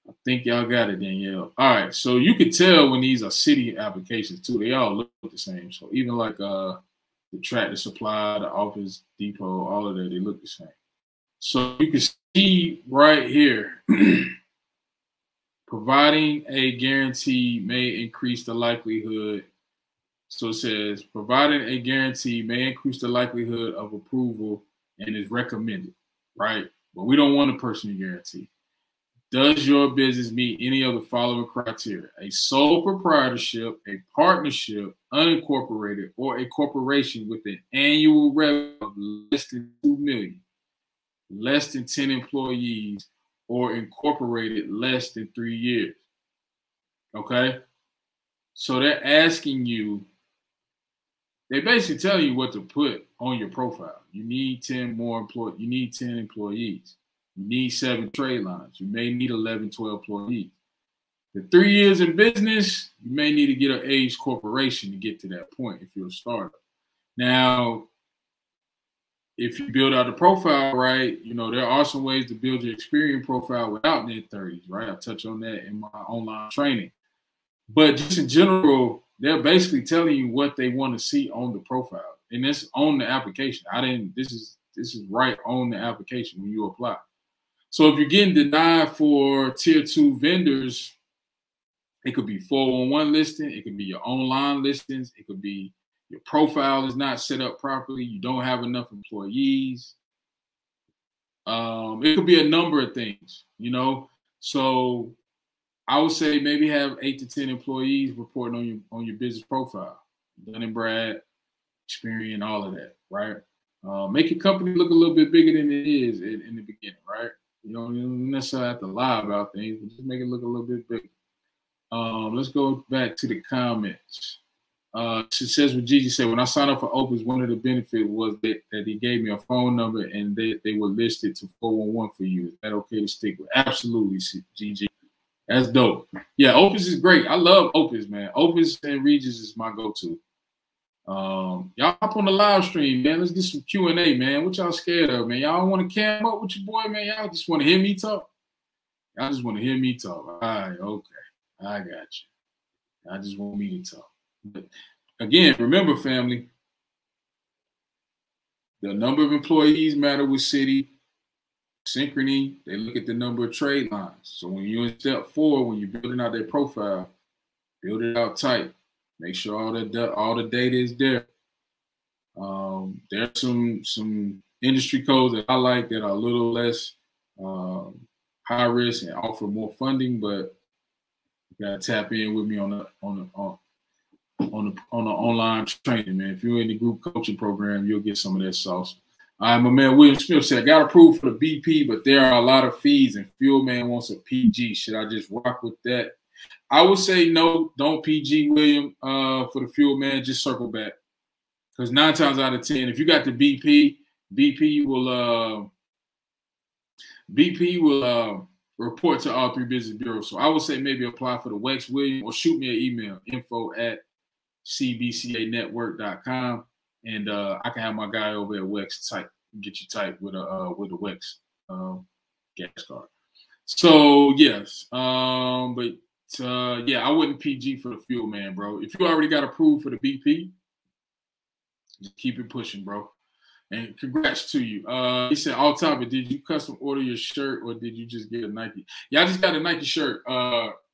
I think y'all got it, Danielle. All right, so you can tell when these are city applications too. They all look the same. So even like the Tractor Supply, the Office Depot, all of that, they look the same. So you can see right here, providing a guarantee may increase the likelihood. So it says, providing a guarantee may increase the likelihood of approval and is recommended, right? But we don't want a personal guarantee. Does your business meet any of the following criteria? A sole proprietorship, a partnership, unincorporated, or a corporation with an annual revenue of less than $2 million, less than 10 employees, or incorporated less than 3 years. Okay? So they're asking you, they basically tell you what to put on your profile. You need 10 more employees. You need 10 employees. You need 7 trade lines. You may need 11, 12 employees. The 3 years in business, you may need to get an age corporation to get to that point if you're a startup. Now, if you build out the profile right, there are some ways to build your experience profile without net 30s, right? I touch on that in my online training. But just in general, they're basically telling you what they want to see on the profile. And it's on the application. This is right on the application when you apply. So if you're getting denied for tier 2 vendors, it could be 411 listing, it could be your online listings, it could be your profile is not set up properly, you don't have enough employees. It could be a number of things, you know. So I would say maybe have 8 to 10 employees reporting on your business profile, Dun & Brad, Experian, all of that, right? Make your company look a little bit bigger than it is in the beginning, right? You don't necessarily have to lie about things, but just make it look a little bit bigger. Let's go back to the comments. She says what Gigi said, when I signed up for Opus, one of the benefits was that he gave me a phone number and they were listed to 411 for you. Is that okay to stick with? Absolutely, Gigi. That's dope. Yeah, Opus is great. I love Opus, man. Opus and Regis is my go-to. Y'all hop on the live stream, man. Let's get some Q&A, man. What y'all scared of, man? Y'all want to cam up with your boy, man? Y'all just want to hear me talk? Y'all just want to hear me talk. All right, okay. I got you. I just want me to talk. But again, remember, family, the number of employees matter with City. Synchrony, they look at the number of trade lines. So when you're in step 4, when you're building out their profile, build it out tight. Make sure all the data is there. There's some industry codes that I like that are a little less high risk and offer more funding, but you gotta tap in with me on the online training, man. If you're in the group coaching program, you'll get some of that sauce. All right, my man William Smith said, I got approved for the BP, but there are a lot of fees, and Fuel Man wants a PG. Should I just rock with that? I would say no, don't PG, William, for the Fuel Man. Just circle back. Because 9 times out of 10, if you got the BP, BP will report to all 3 business bureaus. So I would say maybe apply for the WEX, William, or shoot me an email, info@cbcanetwork.com. And I can have my guy over at WEX get you typed with a WEX gas card. So yes, yeah, I wouldn't PG for the Fuel Man, bro. If you already got approved for the BP, just keep it pushing, bro. And congrats to you. He said, all topic, did you custom order your shirt or did you just get a Nike? Yeah, I just got a Nike shirt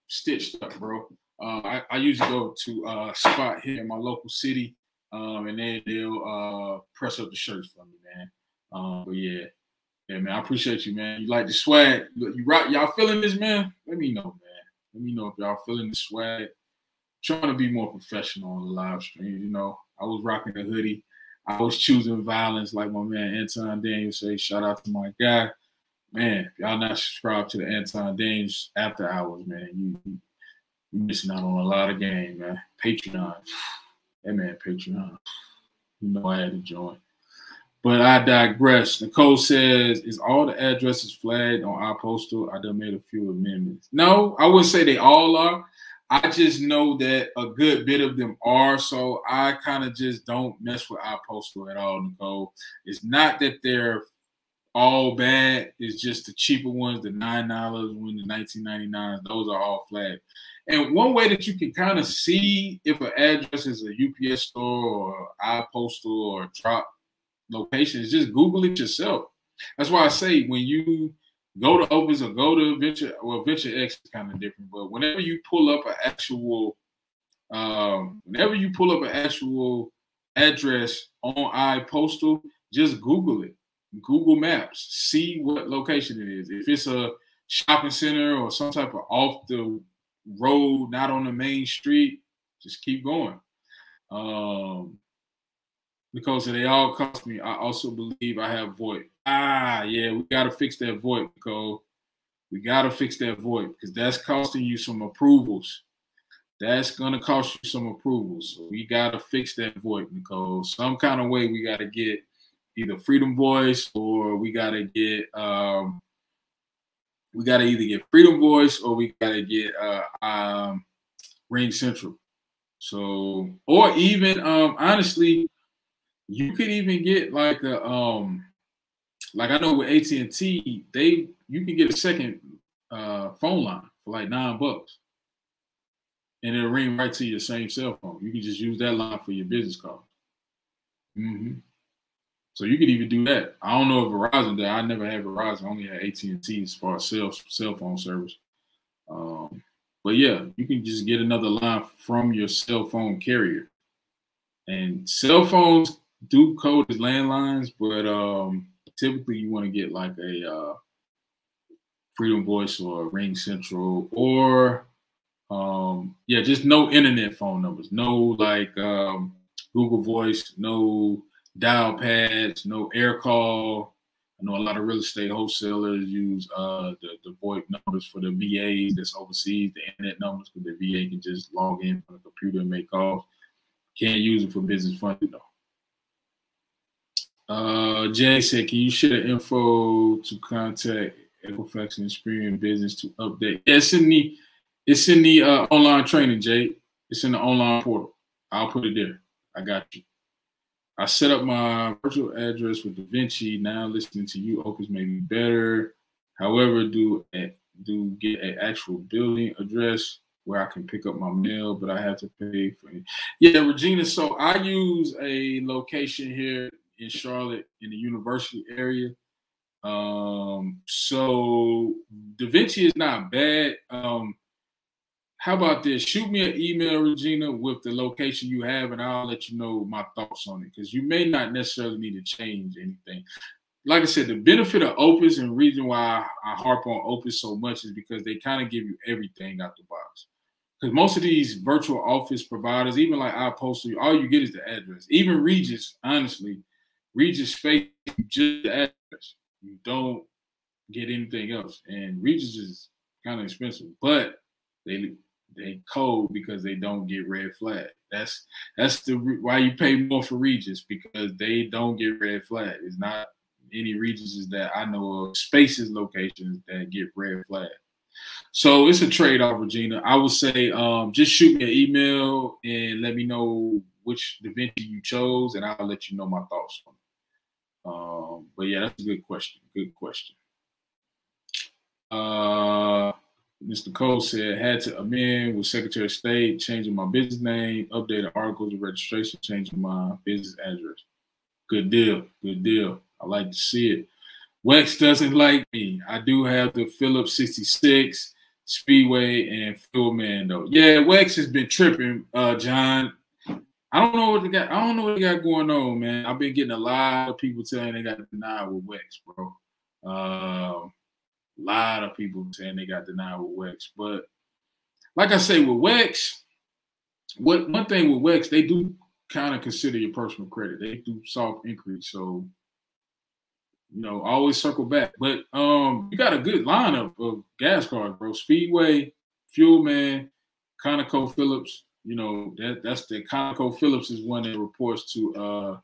stitched up, bro. I usually go to a spot here in my local city. And then they'll press up the shirts for me, man. But yeah, man, I appreciate you, man. You like the swag? You rock? Y'all feeling this, man? Let me know, man. Let me know if y'all feeling the swag. Trying to be more professional on the live stream. You know, I was rocking the hoodie. I was choosing violence, like my man Anton Daniels say. Shout out to my guy, man. If y'all not subscribed to the Anton Daniels after hours, man, you missing out on a lot of game, man. Patreon. That man, Patreon. You know I had to join. But I digress. Nicole says, is all the addresses flagged on our postal? I done made a few amendments. No, I wouldn't say they all are. I just know that a good bit of them are. So I kind of just don't mess with our postal at all, Nicole. It's not that they're all bad. It's just the cheaper ones, the $9, the $19.99, those are all flagged. And one way that you can kind of see if an address is a UPS store or iPostal or drop location is just Google it yourself. That's why I say when you go to Opus or go to Venture, well, Venture X is kind of different, but whenever you pull up an actual, address on iPostal, just Google it. Google Maps, see what location it is. If it's a shopping center or some type of off the road, not on the main street, just keep going. Because they all cost me. I also believe I have VoIP. Yeah, we got to fix that VoIP, Nicole. We got to fix that VoIP because that's costing you some approvals. That's going to cost you some approvals. So we got to fix that VoIP, Nicole. Some kind of way we got to get either Freedom Voice or we got to get either get Freedom Voice or we got to get Ring Central. So, or even honestly, you could even get like a like I know with AT&T, you can get a second phone line for like $9, and it'll ring right to your same cell phone. You can just use that line for your business call. So you could even do that. I don't know if Verizon did. I never had Verizon. I only had AT&T as far as cell phone service. But yeah, you can just get another line from your cell phone carrier. And cell phones do code as landlines, but typically you want to get like a Freedom Voice or Ring Central, or yeah, just no internet phone numbers, no like Google Voice, no dial pads, no air call. I know a lot of real estate wholesalers use the VoIP numbers for the VAs that's overseas, the internet numbers, because the VA can just log in from the computer and make calls. Can't use it for business funding though. Jay said, can you share the info to contact Equifax and Experian Business to update? Yeah, it's in the online training, Jay. It's in the online portal. I'll put it there. I got you. I set up my virtual address with DaVinci. Now listening to you, Opus may be better. However, do get an actual building address where I can pick up my mail, but I have to pay for it. Yeah, Regina. So I use a location here in Charlotte in the university area. So DaVinci is not bad. How about this? Shoot me an email, Regina, with the location you have, and I'll let you know my thoughts on it, because you may not necessarily need to change anything. Like I said, the benefit of Opus and the reason why I harp on Opus so much is because they kind of give you everything out the box. Because most of these virtual office providers, even like iPostal, all you get is the address. Even Regis, honestly, Regis Space, just the address. You don't get anything else. And Regis is kind of expensive, but they code because they don't get red flag. That's why you pay more for Regis, because they don't get red flag. It's not any Regises that I know of, Spaces locations, that get red flag. So it's a trade-off, Regina. I would say just shoot me an email and let me know which DaVinci you chose, and I'll let you know my thoughts on it. But yeah, that's a good question. Good question. Mr. Cole said, had to amend with Secretary of State, changing my business name, updated articles of registration, changing my business address. Good deal. Good deal. I like to see it. Wex doesn't like me. I do have the Phillips 66, Speedway, and Fuelman though. Yeah, Wex has been tripping, John. I don't know what they got going on, man. I've been getting a lot of people saying they got denied with Wex, bro. A lot of people saying they got denied with Wex. But like I say, with Wex, one thing with Wex, they do kind of consider your personal credit. They do soft increase. So, you know, always circle back. But you got a good lineup of gas cards, bro. Speedway, Fuelman, ConocoPhillips. You know, that's the ConocoPhillips is one that reports to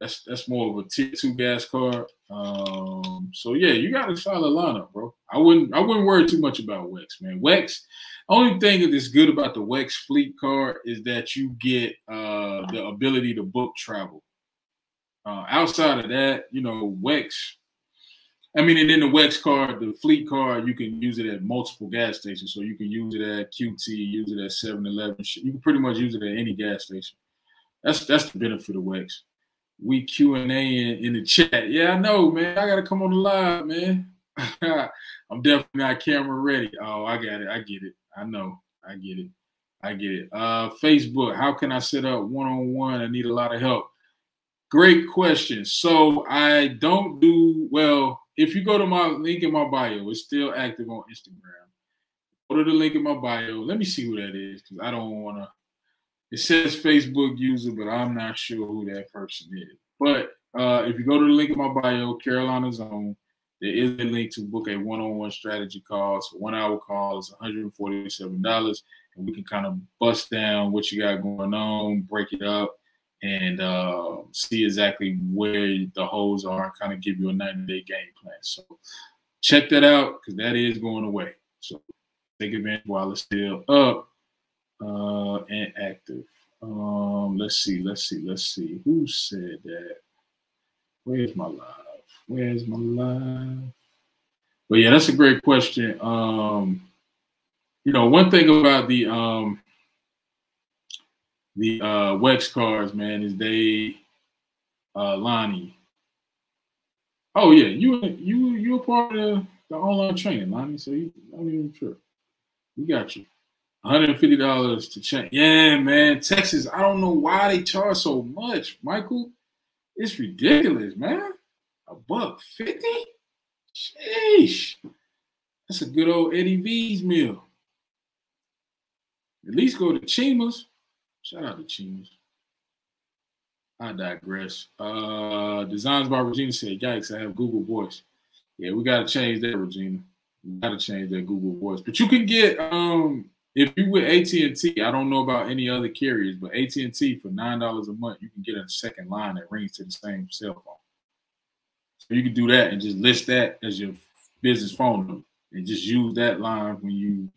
that's more of a tier 2 gas card. So yeah, you got a solid lineup, bro. I wouldn't worry too much about Wex, man. Wex, only thing that's good about the Wex fleet card is that you get the ability to book travel. Outside of that, you know, Wex, I mean, and then the Wex card, the fleet card, you can use it at multiple gas stations. So you can use it at QT, use it at 7-Eleven. You can pretty much use it at any gas station. That's the benefit of Wex. We Q&A in the chat. Yeah, I know, man. I got to come on the live, man. I'm definitely not camera ready. Oh, I got it. I get it. I know. I get it. Facebook, how can I set up one-on-one? I need a lot of help. Great question. So I don't do, well, if you go to my link in my bio, it's still active on Instagram. Go to the link in my bio. Let me see who that is, because I don't want to. It says Facebook user, but I'm not sure who that person is. But if you go to the link in my bio, Carolina Zone, there is a link to book a one-on-one strategy call. So 1 hour call is $147, and we can kind of bust down what you got going on, break it up, and see exactly where the holes are, and kind of give you a 90-day game plan. So check that out, because that is going away. So take advantage while it's still up and active. Let's see. Who said that? Where's my live? But yeah, that's a great question. You know, one thing about the Wex cards, man, is they, Lonnie, Oh yeah, you a part of the online training, Lonnie. So you don't even trip. We got you. $150 to change. Yeah, man. Texas, I don't know why they charge so much, Michael. It's ridiculous, man. $1.50? Sheesh. That's a good old Eddie V's meal. At least go to Chima's. Shout out to Chima's. I digress. Designs by Regina said, yikes, I have Google Voice. Yeah, we gotta change that, Regina. We gotta change that Google Voice. But you can get if you with AT&T, I don't know about any other carriers, but AT&T for $9 a month, you can get a second line that rings to the same cell phone. So you can do that and just list that as your business phone number and just use that line when you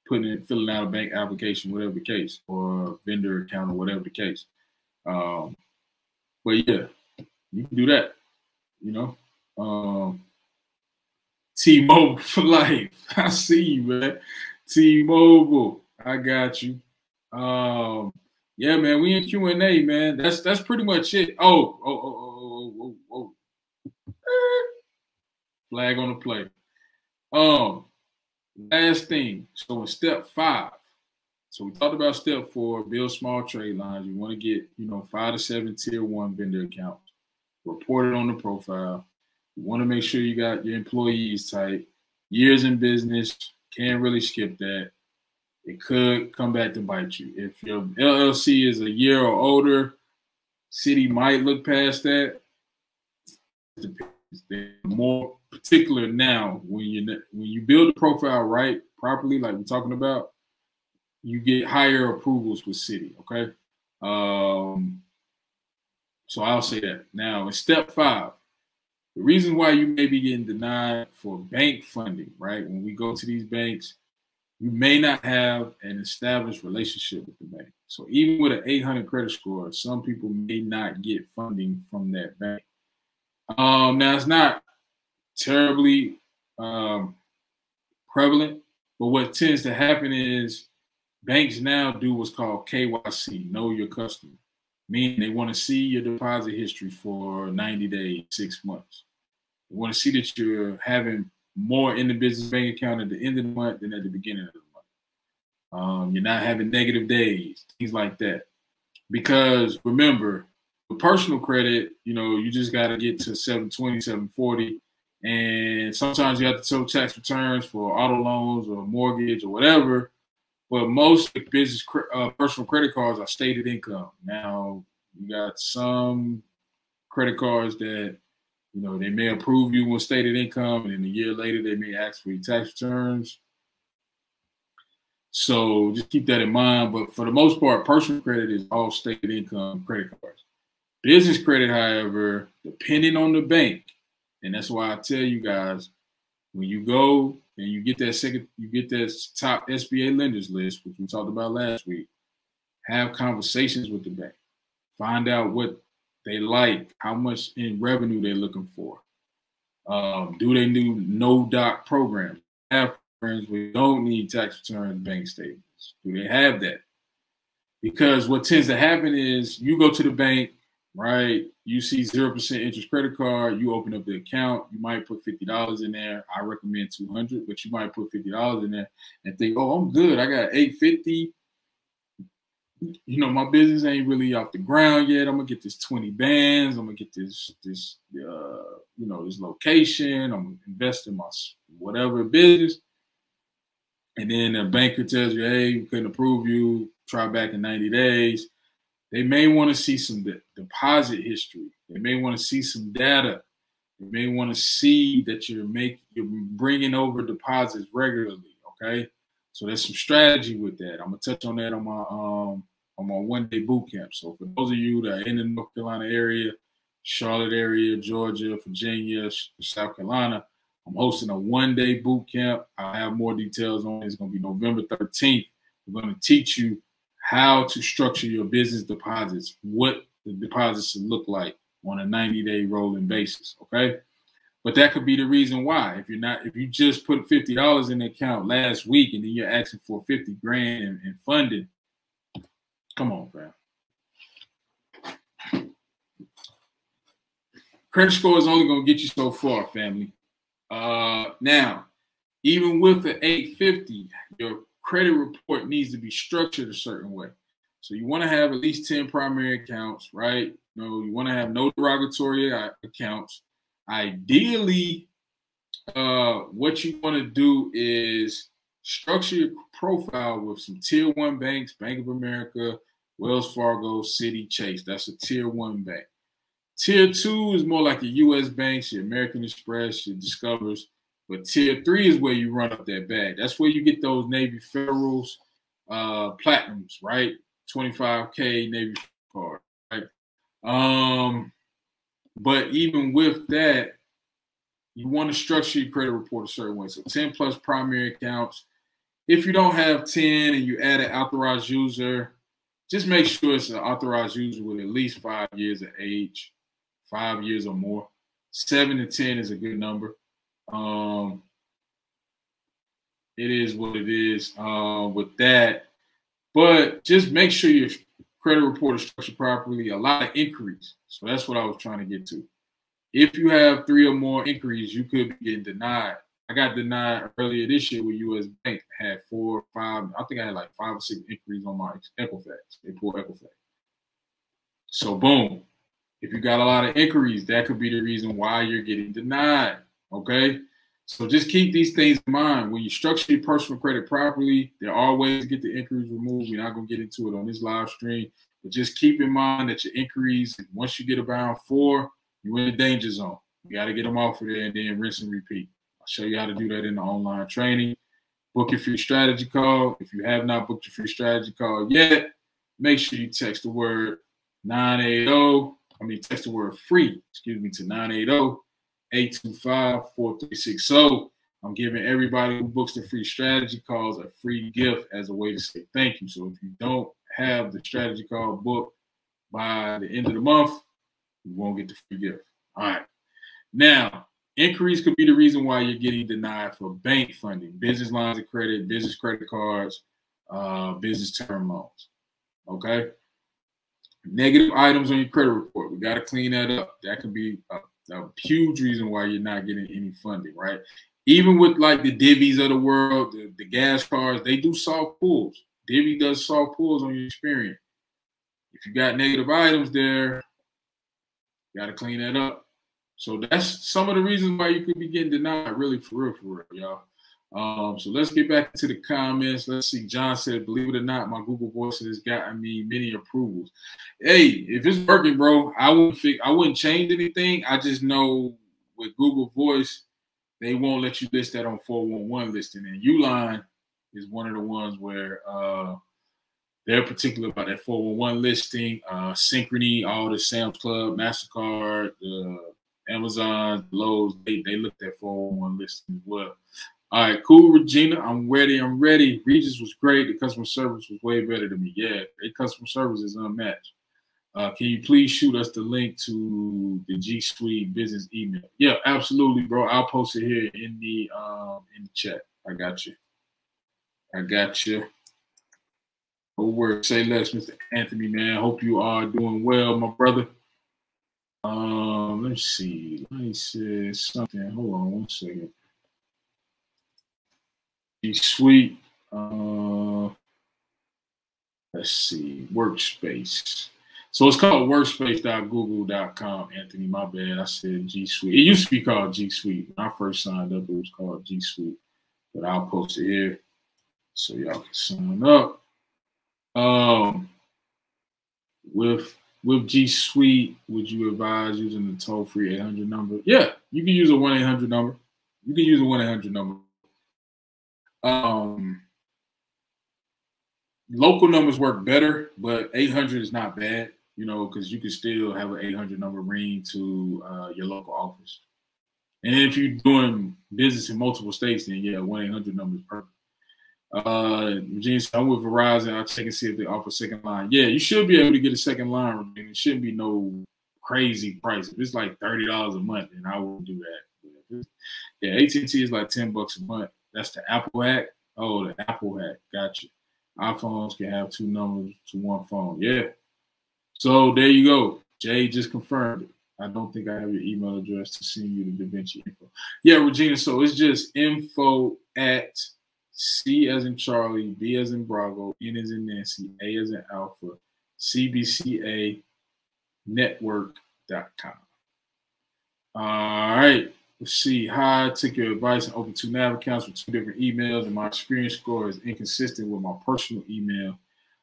filling out a bank application, whatever the case, or a vendor account or whatever the case. But yeah, you can do that, you know. T-Mobile for life. I see you, man. T-Mobile, I got you. Yeah, man, we in Q&A, man. That's pretty much it. Oh. Flag on the play. Last thing. So in step 5. So we talked about step 4, build small trade lines. You want to get, 5 to 7 tier 1 vendor accounts. Report it on the profile. You want to make sure you got your employees tight. Years in business, can't really skip that. It could come back to bite you. If your LLC is a year or older, city might look past that. They're more particular now when you build the profile right, properly, like we're talking about, you get higher approvals with city, okay? So I'll say that. Now, in step 5, the reason why you may be getting denied for bank funding, right? When we go to these banks, you may not have an established relationship with the bank. So even with an 800 credit score, some people may not get funding from that bank. Now, it's not terribly prevalent, but what tends to happen is banks now do what's called KYC, know your customer, meaning they want to see your deposit history for 90 days, 6 months. They want to see that you're having more in the business bank account at the end of the month than at the beginning of the month. You're not having negative days, things like that. Because remember, with personal credit, you just got to get to 720, 740. And sometimes you have to show tax returns for auto loans or mortgage or whatever. But most business personal credit cards are stated income. Now, you got some credit cards that, they may approve you with stated income, and then a year later they may ask for your tax returns. So just keep that in mind. But for the most part, personal credit is all stated income credit cards. Business credit, however, depending on the bank, and that's why I tell you guys, when you go and you get that top SBA lenders list, which we talked about last week, have conversations with the bank. Find out what they like, how much in revenue they're looking for. Do they do no-doc programs? Have programs where you don't need tax returns, bank statements. Do they have that? Because what tends to happen is you go to the bank, right? You see 0% interest credit card. You open up the account. You might put $50 in there. I recommend $200, but you might put $50 in there and think, oh, I'm good. I got $850. My business ain't really off the ground yet. I'm gonna get this 20 bands. I'm gonna get this location. I'm gonna invest in my whatever business. And then the banker tells you, hey, we couldn't approve you. Try back in 90 days. They may want to see some deposit history. They may want to see some data. They may want to see that you're bringing over deposits regularly. Okay, so there's some strategy with that. I'm gonna touch on that on my one-day boot camp. So for those of you that are in the North Carolina area, Charlotte area, Georgia, Virginia, South Carolina, I'm hosting a one-day boot camp. I'll have more details on it. It's gonna be November 13th. We're gonna teach you how to structure your business deposits, what the deposits should look like on a 90-day rolling basis, okay? But that could be the reason why. If you just put $50 in the account last week and then you're asking for 50 grand in funding, come on, fam. credit score is only going to get you so far, family. Now, even with the 850, your credit report needs to be structured a certain way. So you want to have at least 10 primary accounts, right? You want to have no derogatory accounts. Ideally, what you want to do is structure your profile with some tier 1 banks, Bank of America, Wells Fargo, Citi, Chase. That's a tier 1 bank. Tier 2 is more like your U.S. banks, your American Express, your Discovers. But tier 3 is where you run up that bag. That's where you get those Navy Federals, Platinums, right? 25K Navy card, right? But even with that, you want to structure your credit report a certain way. So 10 plus primary accounts. If you don't have 10 and you add an authorized user, just make sure it's an authorized user with at least 5 years of age, 5 years or more. 7 to 10 is a good number. It is what it is with that. But just make sure your credit report is structured properly. A lot of inquiries. So that's what I was trying to get to. If you have 3 or more inquiries, you could be getting denied. I got denied earlier this year with U.S. Bank. I had 4 or 5. I think I had like 5 or 6 inquiries on my Equifax. They pulled Equifax. So boom. If you got a lot of inquiries, that could be the reason why you're getting denied. Okay? So just keep these things in mind. When you structure your personal credit properly, there are ways to get the inquiries removed. We're not going to get into it on this live stream. But just keep in mind that your inquiries, once you get around 4, you're in the danger zone. You got to get them off of there and then rinse and repeat. I'll show you how to do that in the online training. Book your free strategy call. If you have not booked your free strategy call yet, make sure you text the word 980. Text the word free, to 980-825-4360. I'm giving everybody who books the free strategy calls a free gift as a way to say thank you. So if you don't have the strategy call booked by the end of the month, you won't get the free gift. All right. Now, inquiries could be the reason why you're getting denied for bank funding, business lines of credit, business credit cards, business term loans. Okay. Negative items on your credit report. We got to clean that up. That could be a huge reason why you're not getting any funding, right? Even with like the Divvies of the world, the gas cards, they do soft pulls. Divvy does soft pulls on your Experian. If you got negative items there, you got to clean that up. So that's some of the reasons why you could be getting denied, really, for real, y'all. So let's get back to the comments. Let's see. John said, believe it or not, my Google Voice has gotten me many approvals. Hey, if it's working, bro, I wouldn't change anything. I just know with Google Voice, they won't let you list that on 411 listing. And Uline is one of the ones where they're particular about that 411 listing. Synchrony, all the Sam's Club, MasterCard, Amazon, Lowe's, they looked at 411 listing as well. All right, cool, Regina. I'm ready. Regis was great. The customer service was way better than me. Yeah, their customer service is unmatched. Can you please shoot us the link to the G Suite business email? Yeah, absolutely, bro. I'll post it here in the chat. I got you. No worries. Say less, Mr. Anthony, man. Hope you are doing well, my brother. Let's see. Let me say something. Hold on 1 second. G Suite. Let's see. Workspace. So it's called workspace.google.com, Anthony. My bad. I said G Suite. It used to be called G Suite. When I first signed up, it was called G Suite. But I'll post it here so y'all can sign up. With G Suite, would you advise using the toll-free 800 number? Yeah, you can use a 1-800 number. Local numbers work better, but 800 is not bad, because you can still have an 800 number ring to your local office. And if you're doing business in multiple states, then yeah, 1-800 number is perfect. Regina said, I'm with Verizon. I'll check and see if they offer second line. Yeah, you should be able to get a second line, Regina. It shouldn't be no crazy price. If it's like $30 a month, then I wouldn't do that. Yeah, AT&T is like $10 a month. That's the Apple hack. Oh, the Apple hack. Gotcha. iPhones can have 2 numbers to 1 phone. Yeah. So there you go. Jay just confirmed it. I don't think I have your email address to send you the DaVinci info. Yeah, Regina. So it's just info@C as in Charlie, B as in Bravo, N as in Nancy, A as in Alpha, CBCA network.com. All right. Let's see. Hi, I took your advice and opened 2 nav accounts with 2 different emails, and my experience score is inconsistent with my personal email.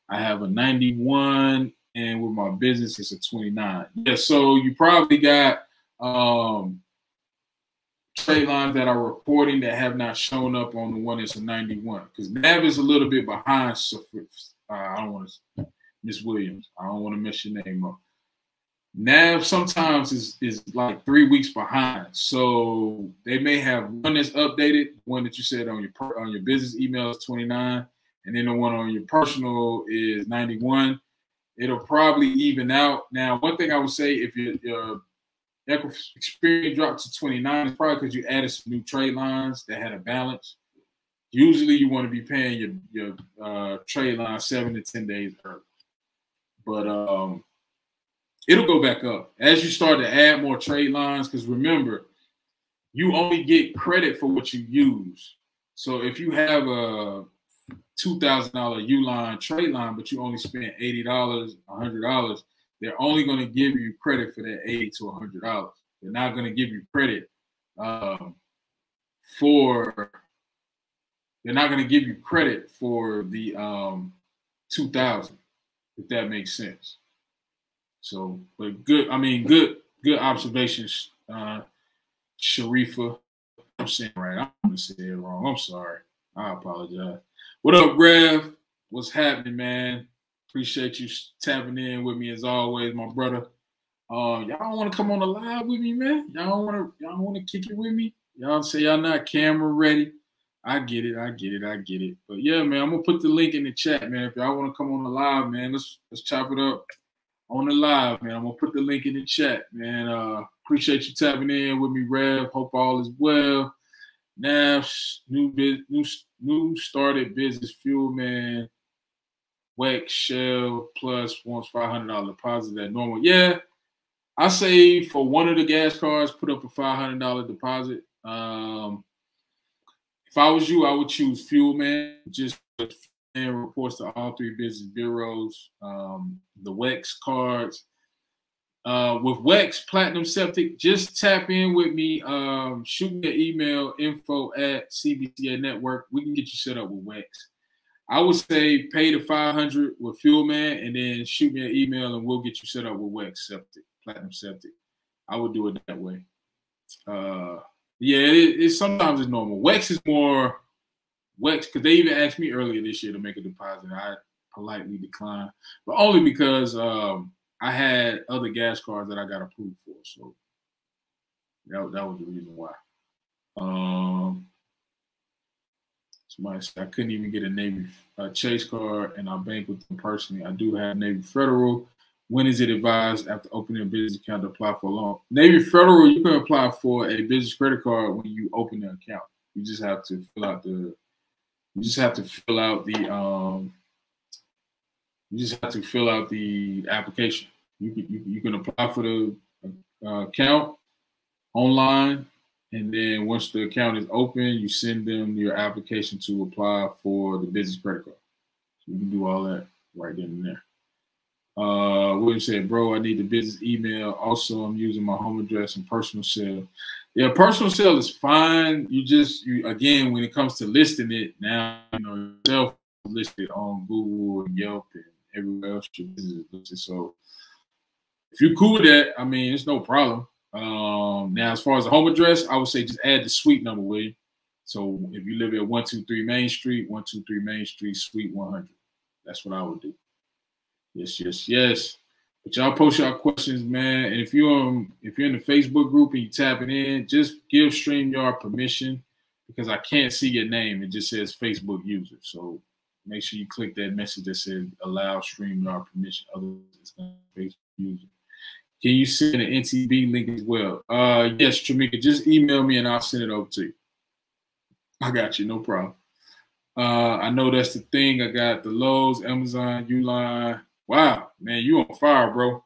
I have a 91, and with my business, it's a 29. Yeah, so you probably got trade lines that are reporting that have not shown up on the one that's a 91, because Nav is a little bit behind. So I don't want to Miss Williams. I don't want to mess your name up. Nav sometimes is like 3 weeks behind, so they may have one that's updated, one that you said on your business email is 29, and then the one on your personal is 91. It'll probably even out. Now, one thing I would say, if your experience dropped to 29, it's probably because you added some new trade lines that had a balance. Usually, you want to be paying your trade line 7 to 10 days early, but it'll go back up as you start to add more trade lines, because remember, you only get credit for what you use. So if you have a $2,000 Uline trade line, but you only spent $80, $100, they're only going to give you credit for that $80 to $100. They're not going to give you credit they're not going to give you credit for the 2,000, if that makes sense. So, but good observations, Sharifa. I'm saying it right. I'm gonna say it wrong. I'm sorry. I apologize. What up, Rev? What's happening, man? Appreciate you tapping in with me as always, my brother. Y'all want to come on the live with me, man? Y'all want to kick it with me? Y'all say y'all not camera ready. I get it. But yeah, man, I'm gonna put the link in the chat, man. If y'all want to come on the live, man, let's chop it up on the live, man. I'm gonna put the link in the chat, man. Appreciate you tapping in with me, Rev. Hope all is well. Nav's new started business, fuel man. WEX Shell Plus wants $500 deposit at normal. Yeah, I say for one of the gas cards, put up a $500 deposit. If I was you, I would choose Fuel Man. Just and reports to all 3 business bureaus. The WEX cards. With WEX Platinum Septic, just tap in with me. Shoot me an email, info@CBCA Network. We can get you set up with WEX. I would say pay the $500 with Fuel Man, and then shoot me an email, and we'll get you set up with WEX Septic, Platinum Septic. I would do it that way. Yeah, it's sometimes it's normal. WEX is more WEX, because they even asked me earlier this year to make a deposit. I politely declined, but only because I had other gas cards that I got approved for. So that was the reason why. Somebody said I couldn't even get a Navy Chase card, and I bank with them personally. I do have Navy Federal. When is it advised after opening a business account to apply for a loan? Navy Federal, you can apply for a business credit card when you open the account. You just have to fill out the. You just have to fill out the application. You can apply for the account online, and then once the account is open, you send them your application to apply for the business credit card. So you can do all that right then and there. William said, bro, I need the business email. Also, I'm using my home address and personal cell. Yeah, personal cell is fine. You again, when it comes to listing it, now yourself listed on Google and Yelp and everywhere else your business is listed. So if you're cool with that, I mean, it's no problem. Now, as far as the home address, I would say just add the suite number, William. So if you live at 123 Main Street, 123 Main Street, Suite 100. That's what I would do. Yes. But y'all post y'all questions, man. And if you're in the Facebook group and you tapping in, just give StreamYard permission, because I can't see your name. It just says Facebook user. So make sure you click that message that says allow StreamYard permission. Otherwise, it's going to be Facebook user. Can you send an NTB link as well? Yes, Tramika, just email me and I'll send it over to you. I got you, no problem. I know that's the thing. I got the Lowe's, Amazon, Uline. Wow, man, you on fire, bro.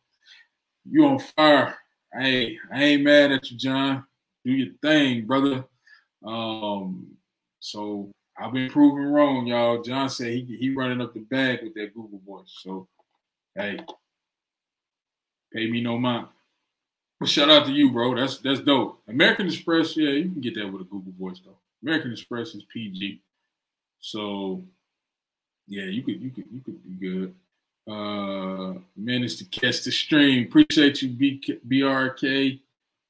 You on fire. Hey, I ain't mad at you, John. Do your thing, brother. So I've been proven wrong, y'all. John said he running up the bag with that Google voice. So hey, pay me no mind. But shout out to you, bro. That's dope. American Express, yeah, you can get that with a Google voice though. American Express is PG. So yeah, you could be good. Managed to catch the stream. Appreciate you, BRK.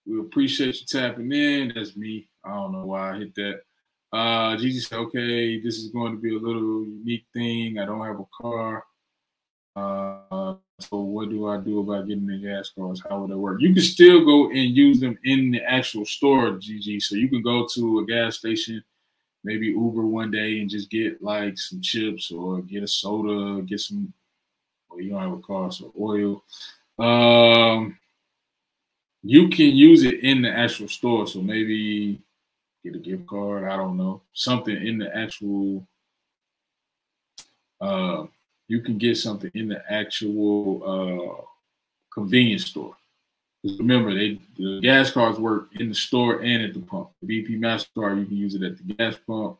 We appreciate you tapping in. That's me. I don't know why I hit that. Gigi said, okay, this is going to be a little unique thing. I don't have a car. So what do I do about getting the gas cards? How would that work? You can still go and use them in the actual store, Gigi. So you can go to a gas station, maybe Uber one day and just get like some chips or get a soda, get some, well, you don't have a car, so oil. You can use it in the actual store. So maybe get a gift card. I don't know. Something in the actual, you can get something in the actual convenience store. Because remember, the gas cards work in the store and at the pump. The BP MasterCard, you can use it at the gas pump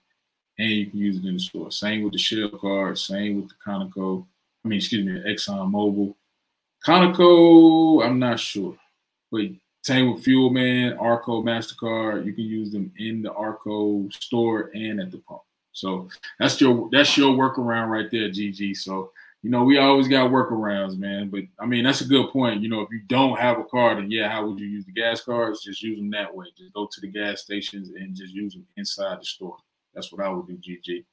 and you can use it in the store. Same with the Shell card, same with the Conoco. I mean, excuse me, the Exxon Mobil. Conoco, I'm not sure. But same with Fuel Man, Arco, MasterCard. You can use them in the Arco store and at the pump. So that's your workaround right there, GG. So, you know, we always got workarounds, man. But, I mean, that's a good point. You know, if you don't have a car, then, yeah, how would you use the gas cards? Just use them that way. Just go to the gas stations and just use them inside the store. That's what I would do, GG.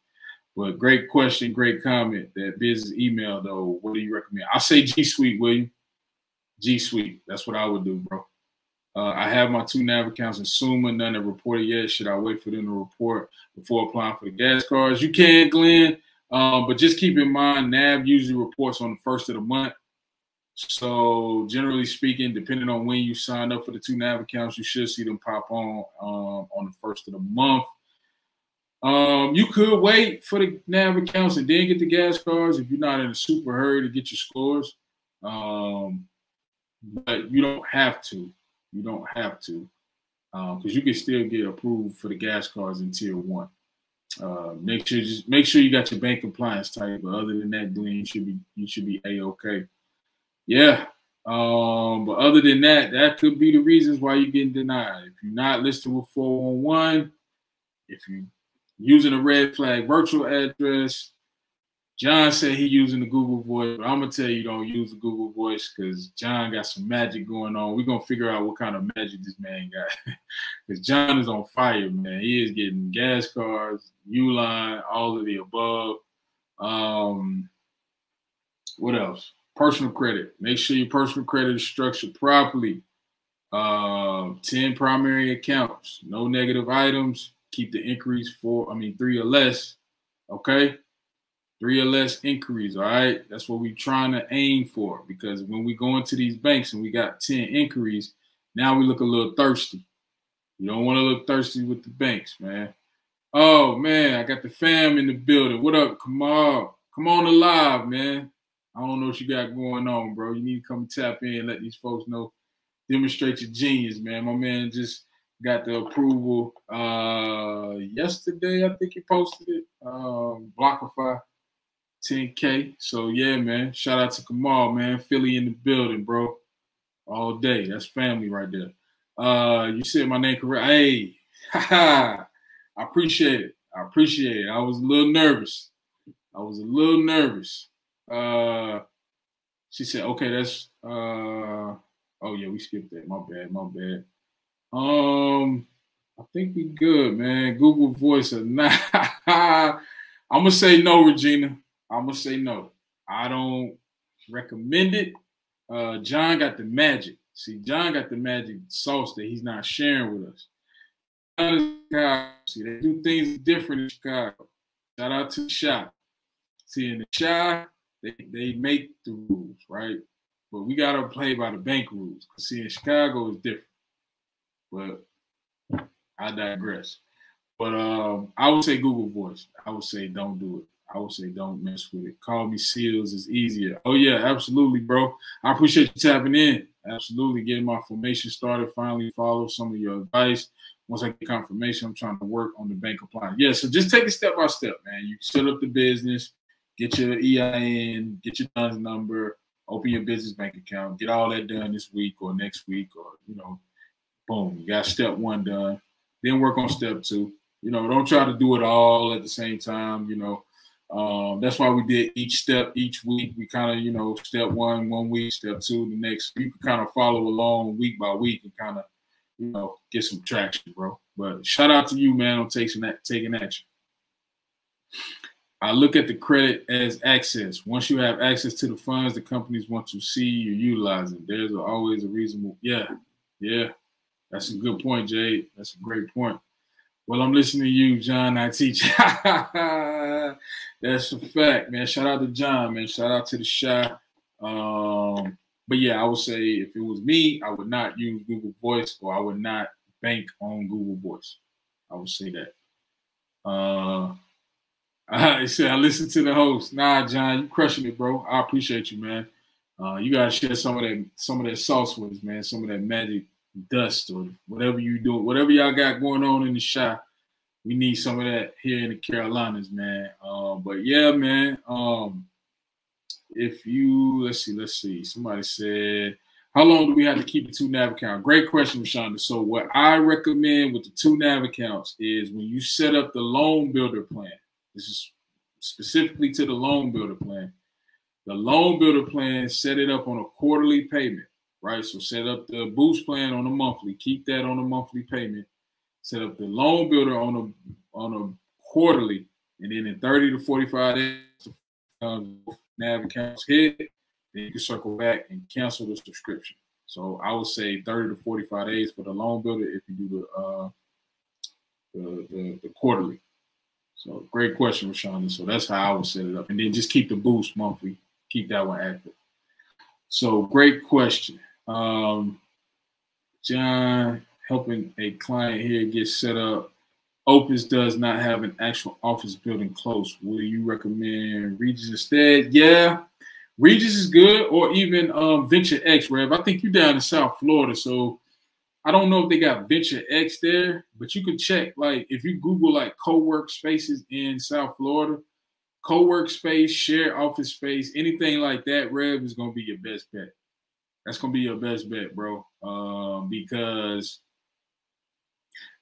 But great question, great comment. That business email, though, what do you recommend? I'll say G Suite, William. G Suite. That's what I would do, bro. I have my 2 NAV accounts in Suma. None have reported yet. Should I wait for them to report before applying for the gas cards? You can, Glenn. But just keep in mind, NAV usually reports on the first of the month. So generally speaking, depending on when you sign up for the 2 NAV accounts, you should see them pop on the first of the month. You could wait for the NAV accounts and then get the gas cards if you're not in a super hurry to get your scores. But you don't have to. You don't have to, because you can still get approved for the gas cards in Tier 1. Make sure you got your bank compliance type. But other than that, Glenn, you should be a-okay. Yeah. But other than that, that could be the reasons why you're getting denied. If you're not listed with 411, if you're using a red flag virtual address. John said he using the Google voice, but I'm going to tell you don't use the Google voice because John got some magic going on. We're going to figure out what kind of magic this man got. Because John is on fire, man. He is getting gas cards, Uline, all of the above. What else? Personal credit. Make sure your personal credit is structured properly. 10 primary accounts. No negative items. Keep the inquiries 3 or less. Okay? 3 or less inquiries, all right? That's what we're trying to aim for, because when we go into these banks and we got 10 inquiries, now we look a little thirsty. You don't want to look thirsty with the banks, man. Oh, man, I got the fam in the building. What up, Kamal? Come on to live, man. I don't know what you got going on, bro. You need to come tap in and let these folks know. Demonstrate your genius, man. My man just got the approval yesterday. I think he posted it. Blockify. 10K. So yeah, man. Shout out to Kamal, man. Philly in the building, bro. All day. That's family right there. You said my name correct. Hey, I appreciate it. I was a little nervous. She said, okay, that's oh yeah, we skipped that. My bad. I think we good, man. Google Voice or not. I'm gonna say no, Regina. I'm gonna say no. I don't recommend it. John got the magic. See, John got the magic sauce that he's not sharing with us. See, they do things different in Chicago. Shout out to the shop. See, in the shop, they make the rules, right? But we gotta play by the bank rules. See, in Chicago is different. But I digress. But I would say Google Voice. I would say don't do it. I would say don't mess with it. Call me Seals is easier. Oh, yeah, absolutely, bro. I appreciate you tapping in. Absolutely. Getting my formation started. Finally follow some of your advice. Once I get confirmation, I'm trying to work on the bank compliance. Yeah, so just take it step by step, man. You set up the business, get your EIN, get your DUNS number, open your business bank account, get all that done this week or next week, or, you know, boom, you got step one done. Then work on step two. You know, don't try to do it all at the same time, you know. That's why we did each step each week. We kind of, you know, step one week, step two the next. You can kind of follow along week by week and kind of, you know, get some traction, bro. But shout out to you, man, on taking action. I look at the credit as access. Once you have access to the funds the companies want to see you utilizing, there's always a reasonable. Yeah. That's a good point, Jade. That's a great point. Well, I'm listening to you, John. I teach. That's a fact, man. Shout out to John, man. Shout out to the shot. But yeah, I would say if it was me, I would not use Google Voice, or I would not bank on Google Voice. I would say that. I said I listen to the host. Nah, John, you crushing it, bro. I appreciate you, man. You gotta share some of that sauce with us, man. Some of that magic dust or whatever you do, whatever y'all got going on in the shop. We need some of that here in the Carolinas, man. But yeah, man. If you let's see. Somebody said, how long do we have to keep the 2 NAV account? Great question, Rashonda. So what I recommend with the 2 NAV accounts is when you set up the loan builder plan. This is specifically to the loan builder plan. The loan builder plan, set it up on a quarterly payment, right? So set up the boost plan on a monthly. Keep that on a monthly payment. Set up the loan builder on a quarterly, and then in 30 to 45 days, NAV accounts hit, then you can circle back and cancel the subscription. So I would say 30 to 45 days for the loan builder if you do the quarterly. So great question, Rashonda. So that's how I would set it up, and then just keep the boost monthly. Keep that one active. So great question, John. Helping a client here get set up. Opus does not have an actual office building close. Will you recommend Regis instead? Yeah, Regis is good, or even Venture X, Rev. I think you're down in South Florida, so I don't know if they got Venture X there, but you can check, like, if you Google like co-work spaces in South Florida, co-work space, shared office space, anything like that, Rev, is going to be your best bet. That's going to be your best bet, bro, because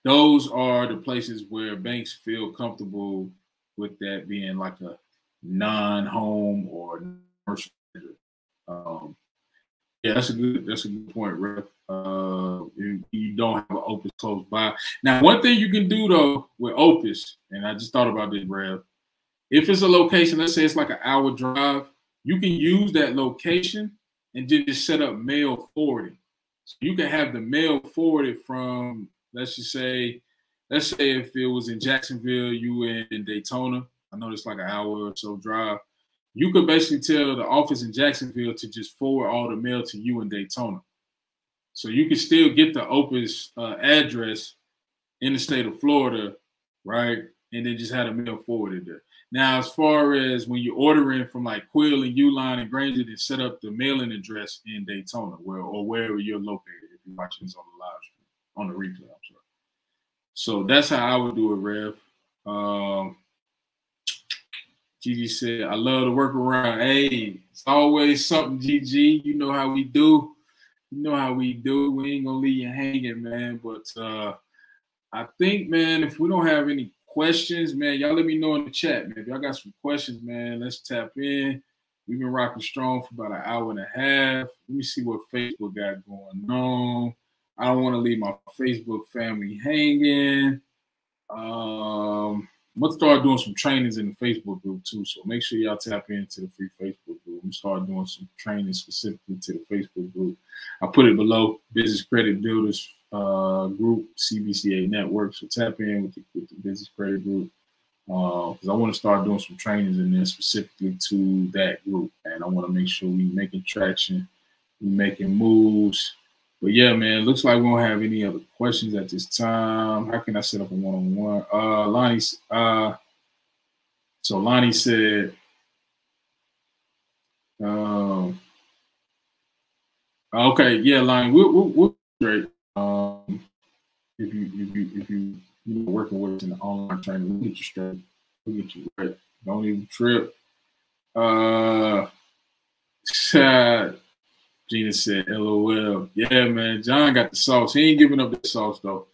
those are the places where banks feel comfortable with that being like a non-home or commercial. Yeah, that's a good point, Rev. You don't have an Opus close by. Now, one thing you can do though with Opus, and I just thought about this, Rev. If it's a location, let's say it's like an hour drive, you can use that location and just set up mail forwarding. So you can have the mail forwarded from, let's say if it was in Jacksonville, you in Daytona. I know it's like an hour or so drive. You could basically tell the office in Jacksonville to just forward all the mail to you in Daytona. So you can still get the Opus address in the state of Florida, right? And then just have the mail forwarded there. Now, as far as when you're ordering from like Quill and Uline and Granger, then set up the mailing address in Daytona, or wherever you're located if you're watching this on the live stream, on the replay, I'm sorry. So that's how I would do it, Rev. Gigi said, I love the workaround. Hey, it's always something, Gigi. You know how we do. We ain't gonna leave you hanging, man. But I think, man, if we don't have any questions, man, y'all let me know in the chat, man. If y'all got some questions, man, let's tap in. We've been rocking strong for about an hour and a half. Let me see what Facebook got going on. I don't want to leave my Facebook family hanging. I'm going to start doing some trainings in the Facebook group too, so make sure y'all tap into the free Facebook group. I'm start doing some training specifically to the Facebook group. I put it below, Business Credit Builders group, CBCA Network. So tap in with the Business Credit group, because I want to start doing some trainings in there specifically to that group, and I want to make sure we making traction, we making moves. But yeah, man, looks like we don't have any other questions at this time. How can I set up a one-on-one? Lonnie, so Lonnie said, Okay, yeah, Lion, we'll straight. If you working with us in the online training, we'll get you straight. We'll get you right. Don't even trip. Gina said, LOL. Yeah, man. John got the sauce. He ain't giving up the sauce though.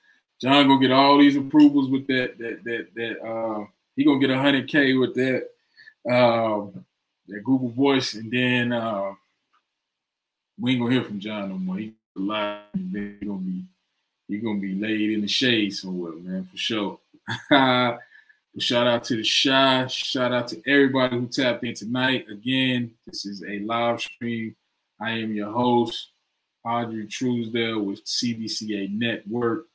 John gonna get all these approvals with that. He gonna get 100K with that. That Google Voice, and then we ain't gonna hear from John no more. He live. He gonna be laid in the shade somewhere, man, for sure. Shout out to the Shy. Shout out to everybody who tapped in tonight. Again, this is a live stream. I am your host, Audrey Truesdale with CBCA Network.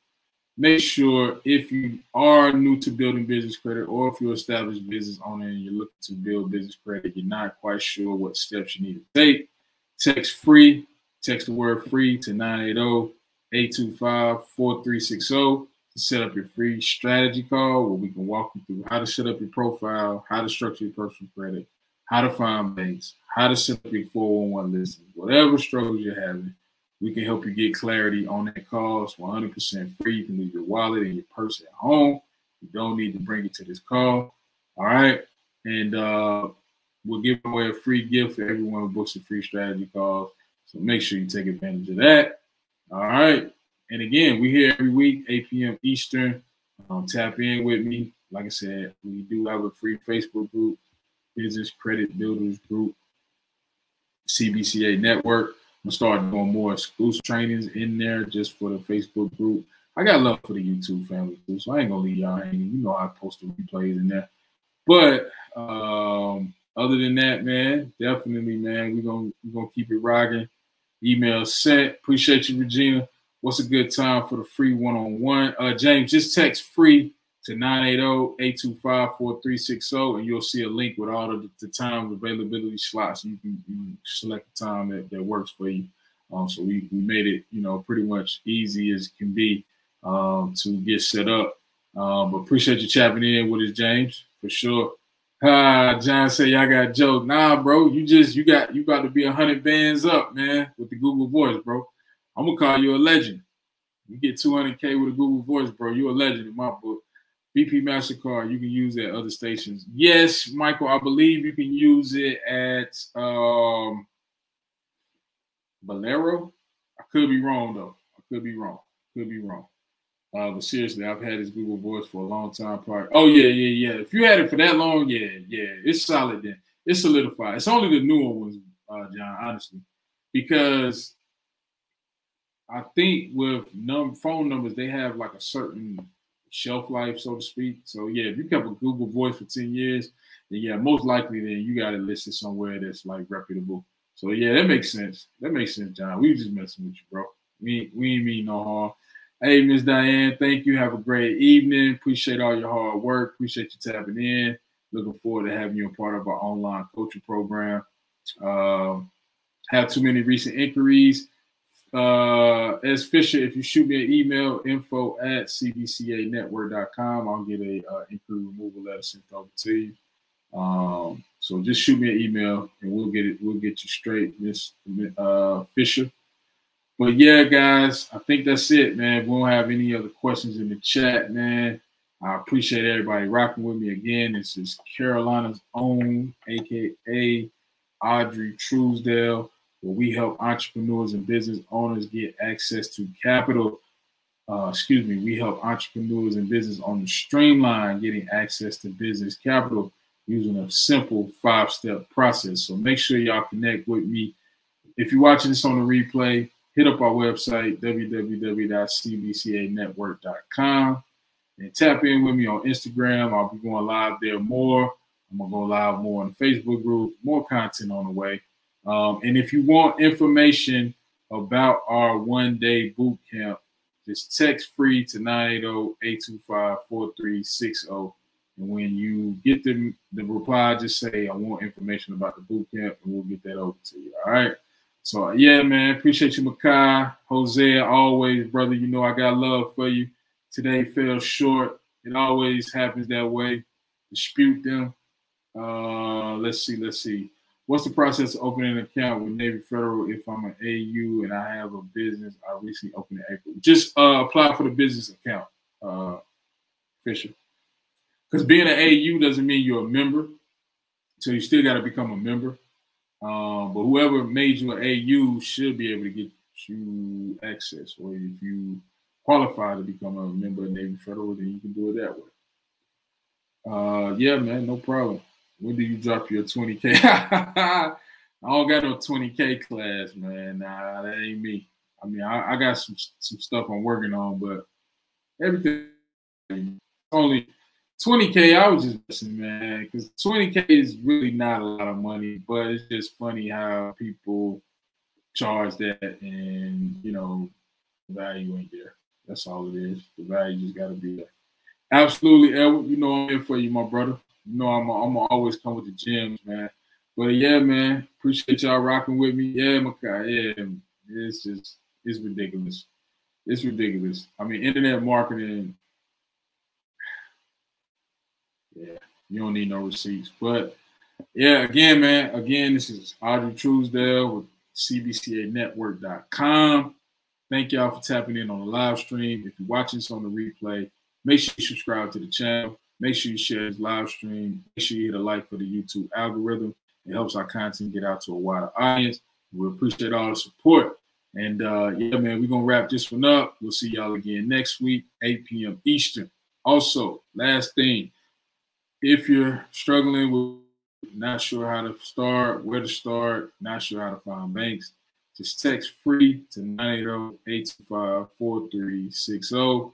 Make sure if you are new to building business credit, or if you're an established business owner and you're looking to build business credit, you're not quite sure what steps you need to take, text the word free to 980-825-4360 to set up your free strategy call where we can walk you through how to set up your profile, how to structure your personal credit, how to find banks, how to set up your 401 listing, whatever struggles you're having. We can help you get clarity on that call. It's 100% free. You can leave your wallet and your purse at home. You don't need to bring it to this call. All right. And we'll give away a free gift for everyone who books a free strategy call. So make sure you take advantage of that. All right. And again, we're here every week, 8 p.m. Eastern. Tap in with me. Like I said, we do have a free Facebook group, Business Credit Builders Group, CBCA Network. I'm gonna start doing more exclusive trainings in there just for the Facebook group. I got love for the YouTube family too, so I ain't gonna leave y'all hanging. You know I post the replays in there. But other than that, man, definitely, man, we're gonna keep it rocking. Email sent. Appreciate you, Regina. What's a good time for the free one-on-one? James, just text free to 980-825-4360, and you'll see a link with all of the time availability slots. You can select the time that works for you. So we made it, pretty much easy as it can be to get set up. But appreciate you tapping in with us, James, for sure. John said y'all got a joke. Nah, bro, you about to be 100 bands up, man, with the Google Voice, bro. I'm gonna call you a legend. You get 200K with a Google Voice, bro. You're a legend in my book. BP MasterCard, you can use it at other stations. Yes, Michael, I believe you can use it at Valero. I could be wrong, though. Could be wrong. But seriously, I've had this Google Voice for a long time prior. Oh, yeah. If you had it for that long, yeah. It's solid then. It's solidified. It's only the newer ones, John, honestly. Because I think with phone numbers, they have like a certain shelf life, so to speak. So yeah, if you kept a Google Voice for 10 years, then yeah, most likely then you got it listed somewhere that's like reputable. So yeah, that makes sense. John. We just messing with you, bro. We ain't mean no harm. Hey, Miss Diane, thank you. Have a great evening. Appreciate all your hard work. Appreciate you tapping in. Looking forward to having you a part of our online coaching program. Have too many recent inquiries. As Fisher, if you shoot me an email, info@cbcanetwork.com, I'll get a inquiry removal letter sent over to you. So just shoot me an email and we'll get you straight, Miss Fisher. But yeah, guys, I think that's it, man. We don't have any other questions in the chat, man. I appreciate everybody rocking with me again. This is Carolina's own, aka Audrey Truesdale, where we help entrepreneurs and business owners get access to capital. We help entrepreneurs and business owners streamline getting access to business capital using a simple 5-step process. So make sure y'all connect with me. If you're watching this on the replay, hit up our website, www.cbcanetwork.com, and tap in with me on Instagram. I'll be going live there more. I'm going to go live more on the Facebook group, more content on the way. And if you want information about our one-day boot camp, just text free to 980-825-4360. And when you get the reply, just say, I want information about the boot camp, and we'll get that over to you. All right. So, yeah, man, appreciate you, Makai. Hosea, always, brother, you know I got love for you. Today fell short. It always happens that way. Dispute them. Let's see. What's the process of opening an account with Navy Federal if I'm an AU and I have a business I recently opened in April? Just apply for the business account, Fisher. Because being an AU doesn't mean you're a member. So you still got to become a member. But whoever made you an AU should be able to get you access. Or if you qualify to become a member of Navy Federal, then you can do it that way. Yeah, man, no problem. When do you drop your 20K? I don't got no 20K class, man. Nah, that ain't me. I mean, I got some stuff I'm working on, but everything only 20K. I was just messing, man, because 20K is really not a lot of money, but it's just funny how people charge that, and you know, the value ain't there. That's all it is. The value just got to be there. Absolutely, Edward. You know I'm here for you, my brother. You know I'm always come with the gems, man. But yeah, man, appreciate y'all rocking with me. Yeah, Makai. Yeah, it's ridiculous. It's ridiculous. I mean, internet marketing. Yeah, you don't need no receipts. But yeah, again, man. Again, this is Audrey Truesdale with CBCAnetwork.com. Thank y'all for tapping in on the live stream. If you're watching this on the replay, make sure you subscribe to the channel. Make sure you share this live stream. Make sure you hit a like for the YouTube algorithm. It helps our content get out to a wider audience. We appreciate all the support. And yeah, man, we're going to wrap this one up. We'll see y'all again next week, 8 p.m. Eastern. Also, last thing, if you're struggling with not sure how to start, where to start, not sure how to find banks, just text free to 980-825-4360.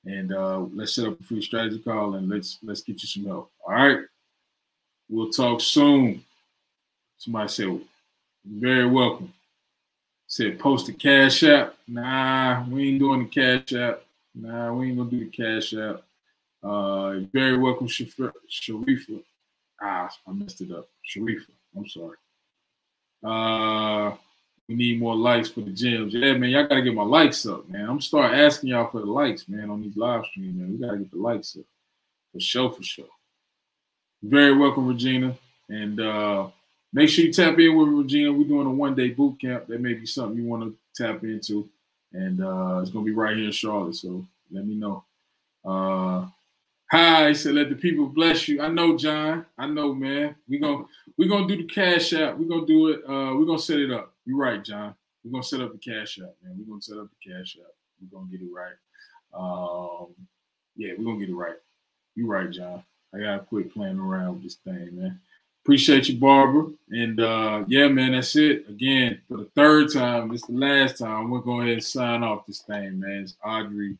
And let's set up a free strategy call and let's get you some help. All right. We'll talk soon. Somebody said, very welcome. Said, post the Cash App. Nah, we ain't doing the Cash App. Nah, we ain't going to do the Cash App. Very welcome, Sharifa. I messed it up. Sharifa. I'm sorry. We need more likes for the gems. Yeah, man, y'all got to get my likes up, man. I'm going to start asking y'all for the likes, man, on these live streams, man. We got to get the likes up. For sure, for sure. Very welcome, Regina. And make sure you tap in with Regina. We're doing a one-day boot camp. That may be something you want to tap into. And it's going to be right here in Charlotte, so let me know. Hi, he said, let the people bless you. I know, John. I know, man. We're gonna do the Cash App. We're gonna do it. We're gonna set it up. You're right, John. We're gonna set up the Cash App, man. We're gonna set up the Cash App. We're gonna get it right. Yeah, we're gonna get it right. You're right, John. I gotta quit playing around with this thing, man. Appreciate you, Barbara. And yeah, man, that's it. Again, for the third time, this is the last time. We're gonna go ahead and sign off this thing, man. It's Audrey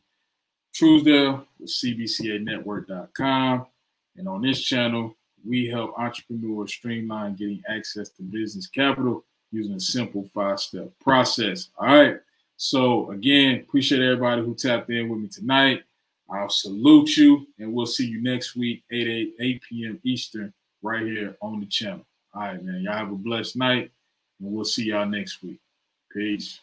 Truesdale with CBCAnetwork.com. And on this channel, we help entrepreneurs streamline getting access to business capital using a simple 5-step process. All right. So again, appreciate everybody who tapped in with me tonight. I'll salute you, and we'll see you next week, 8 p.m. Eastern, right here on the channel. All right, man. Y'all have a blessed night, and we'll see y'all next week. Peace.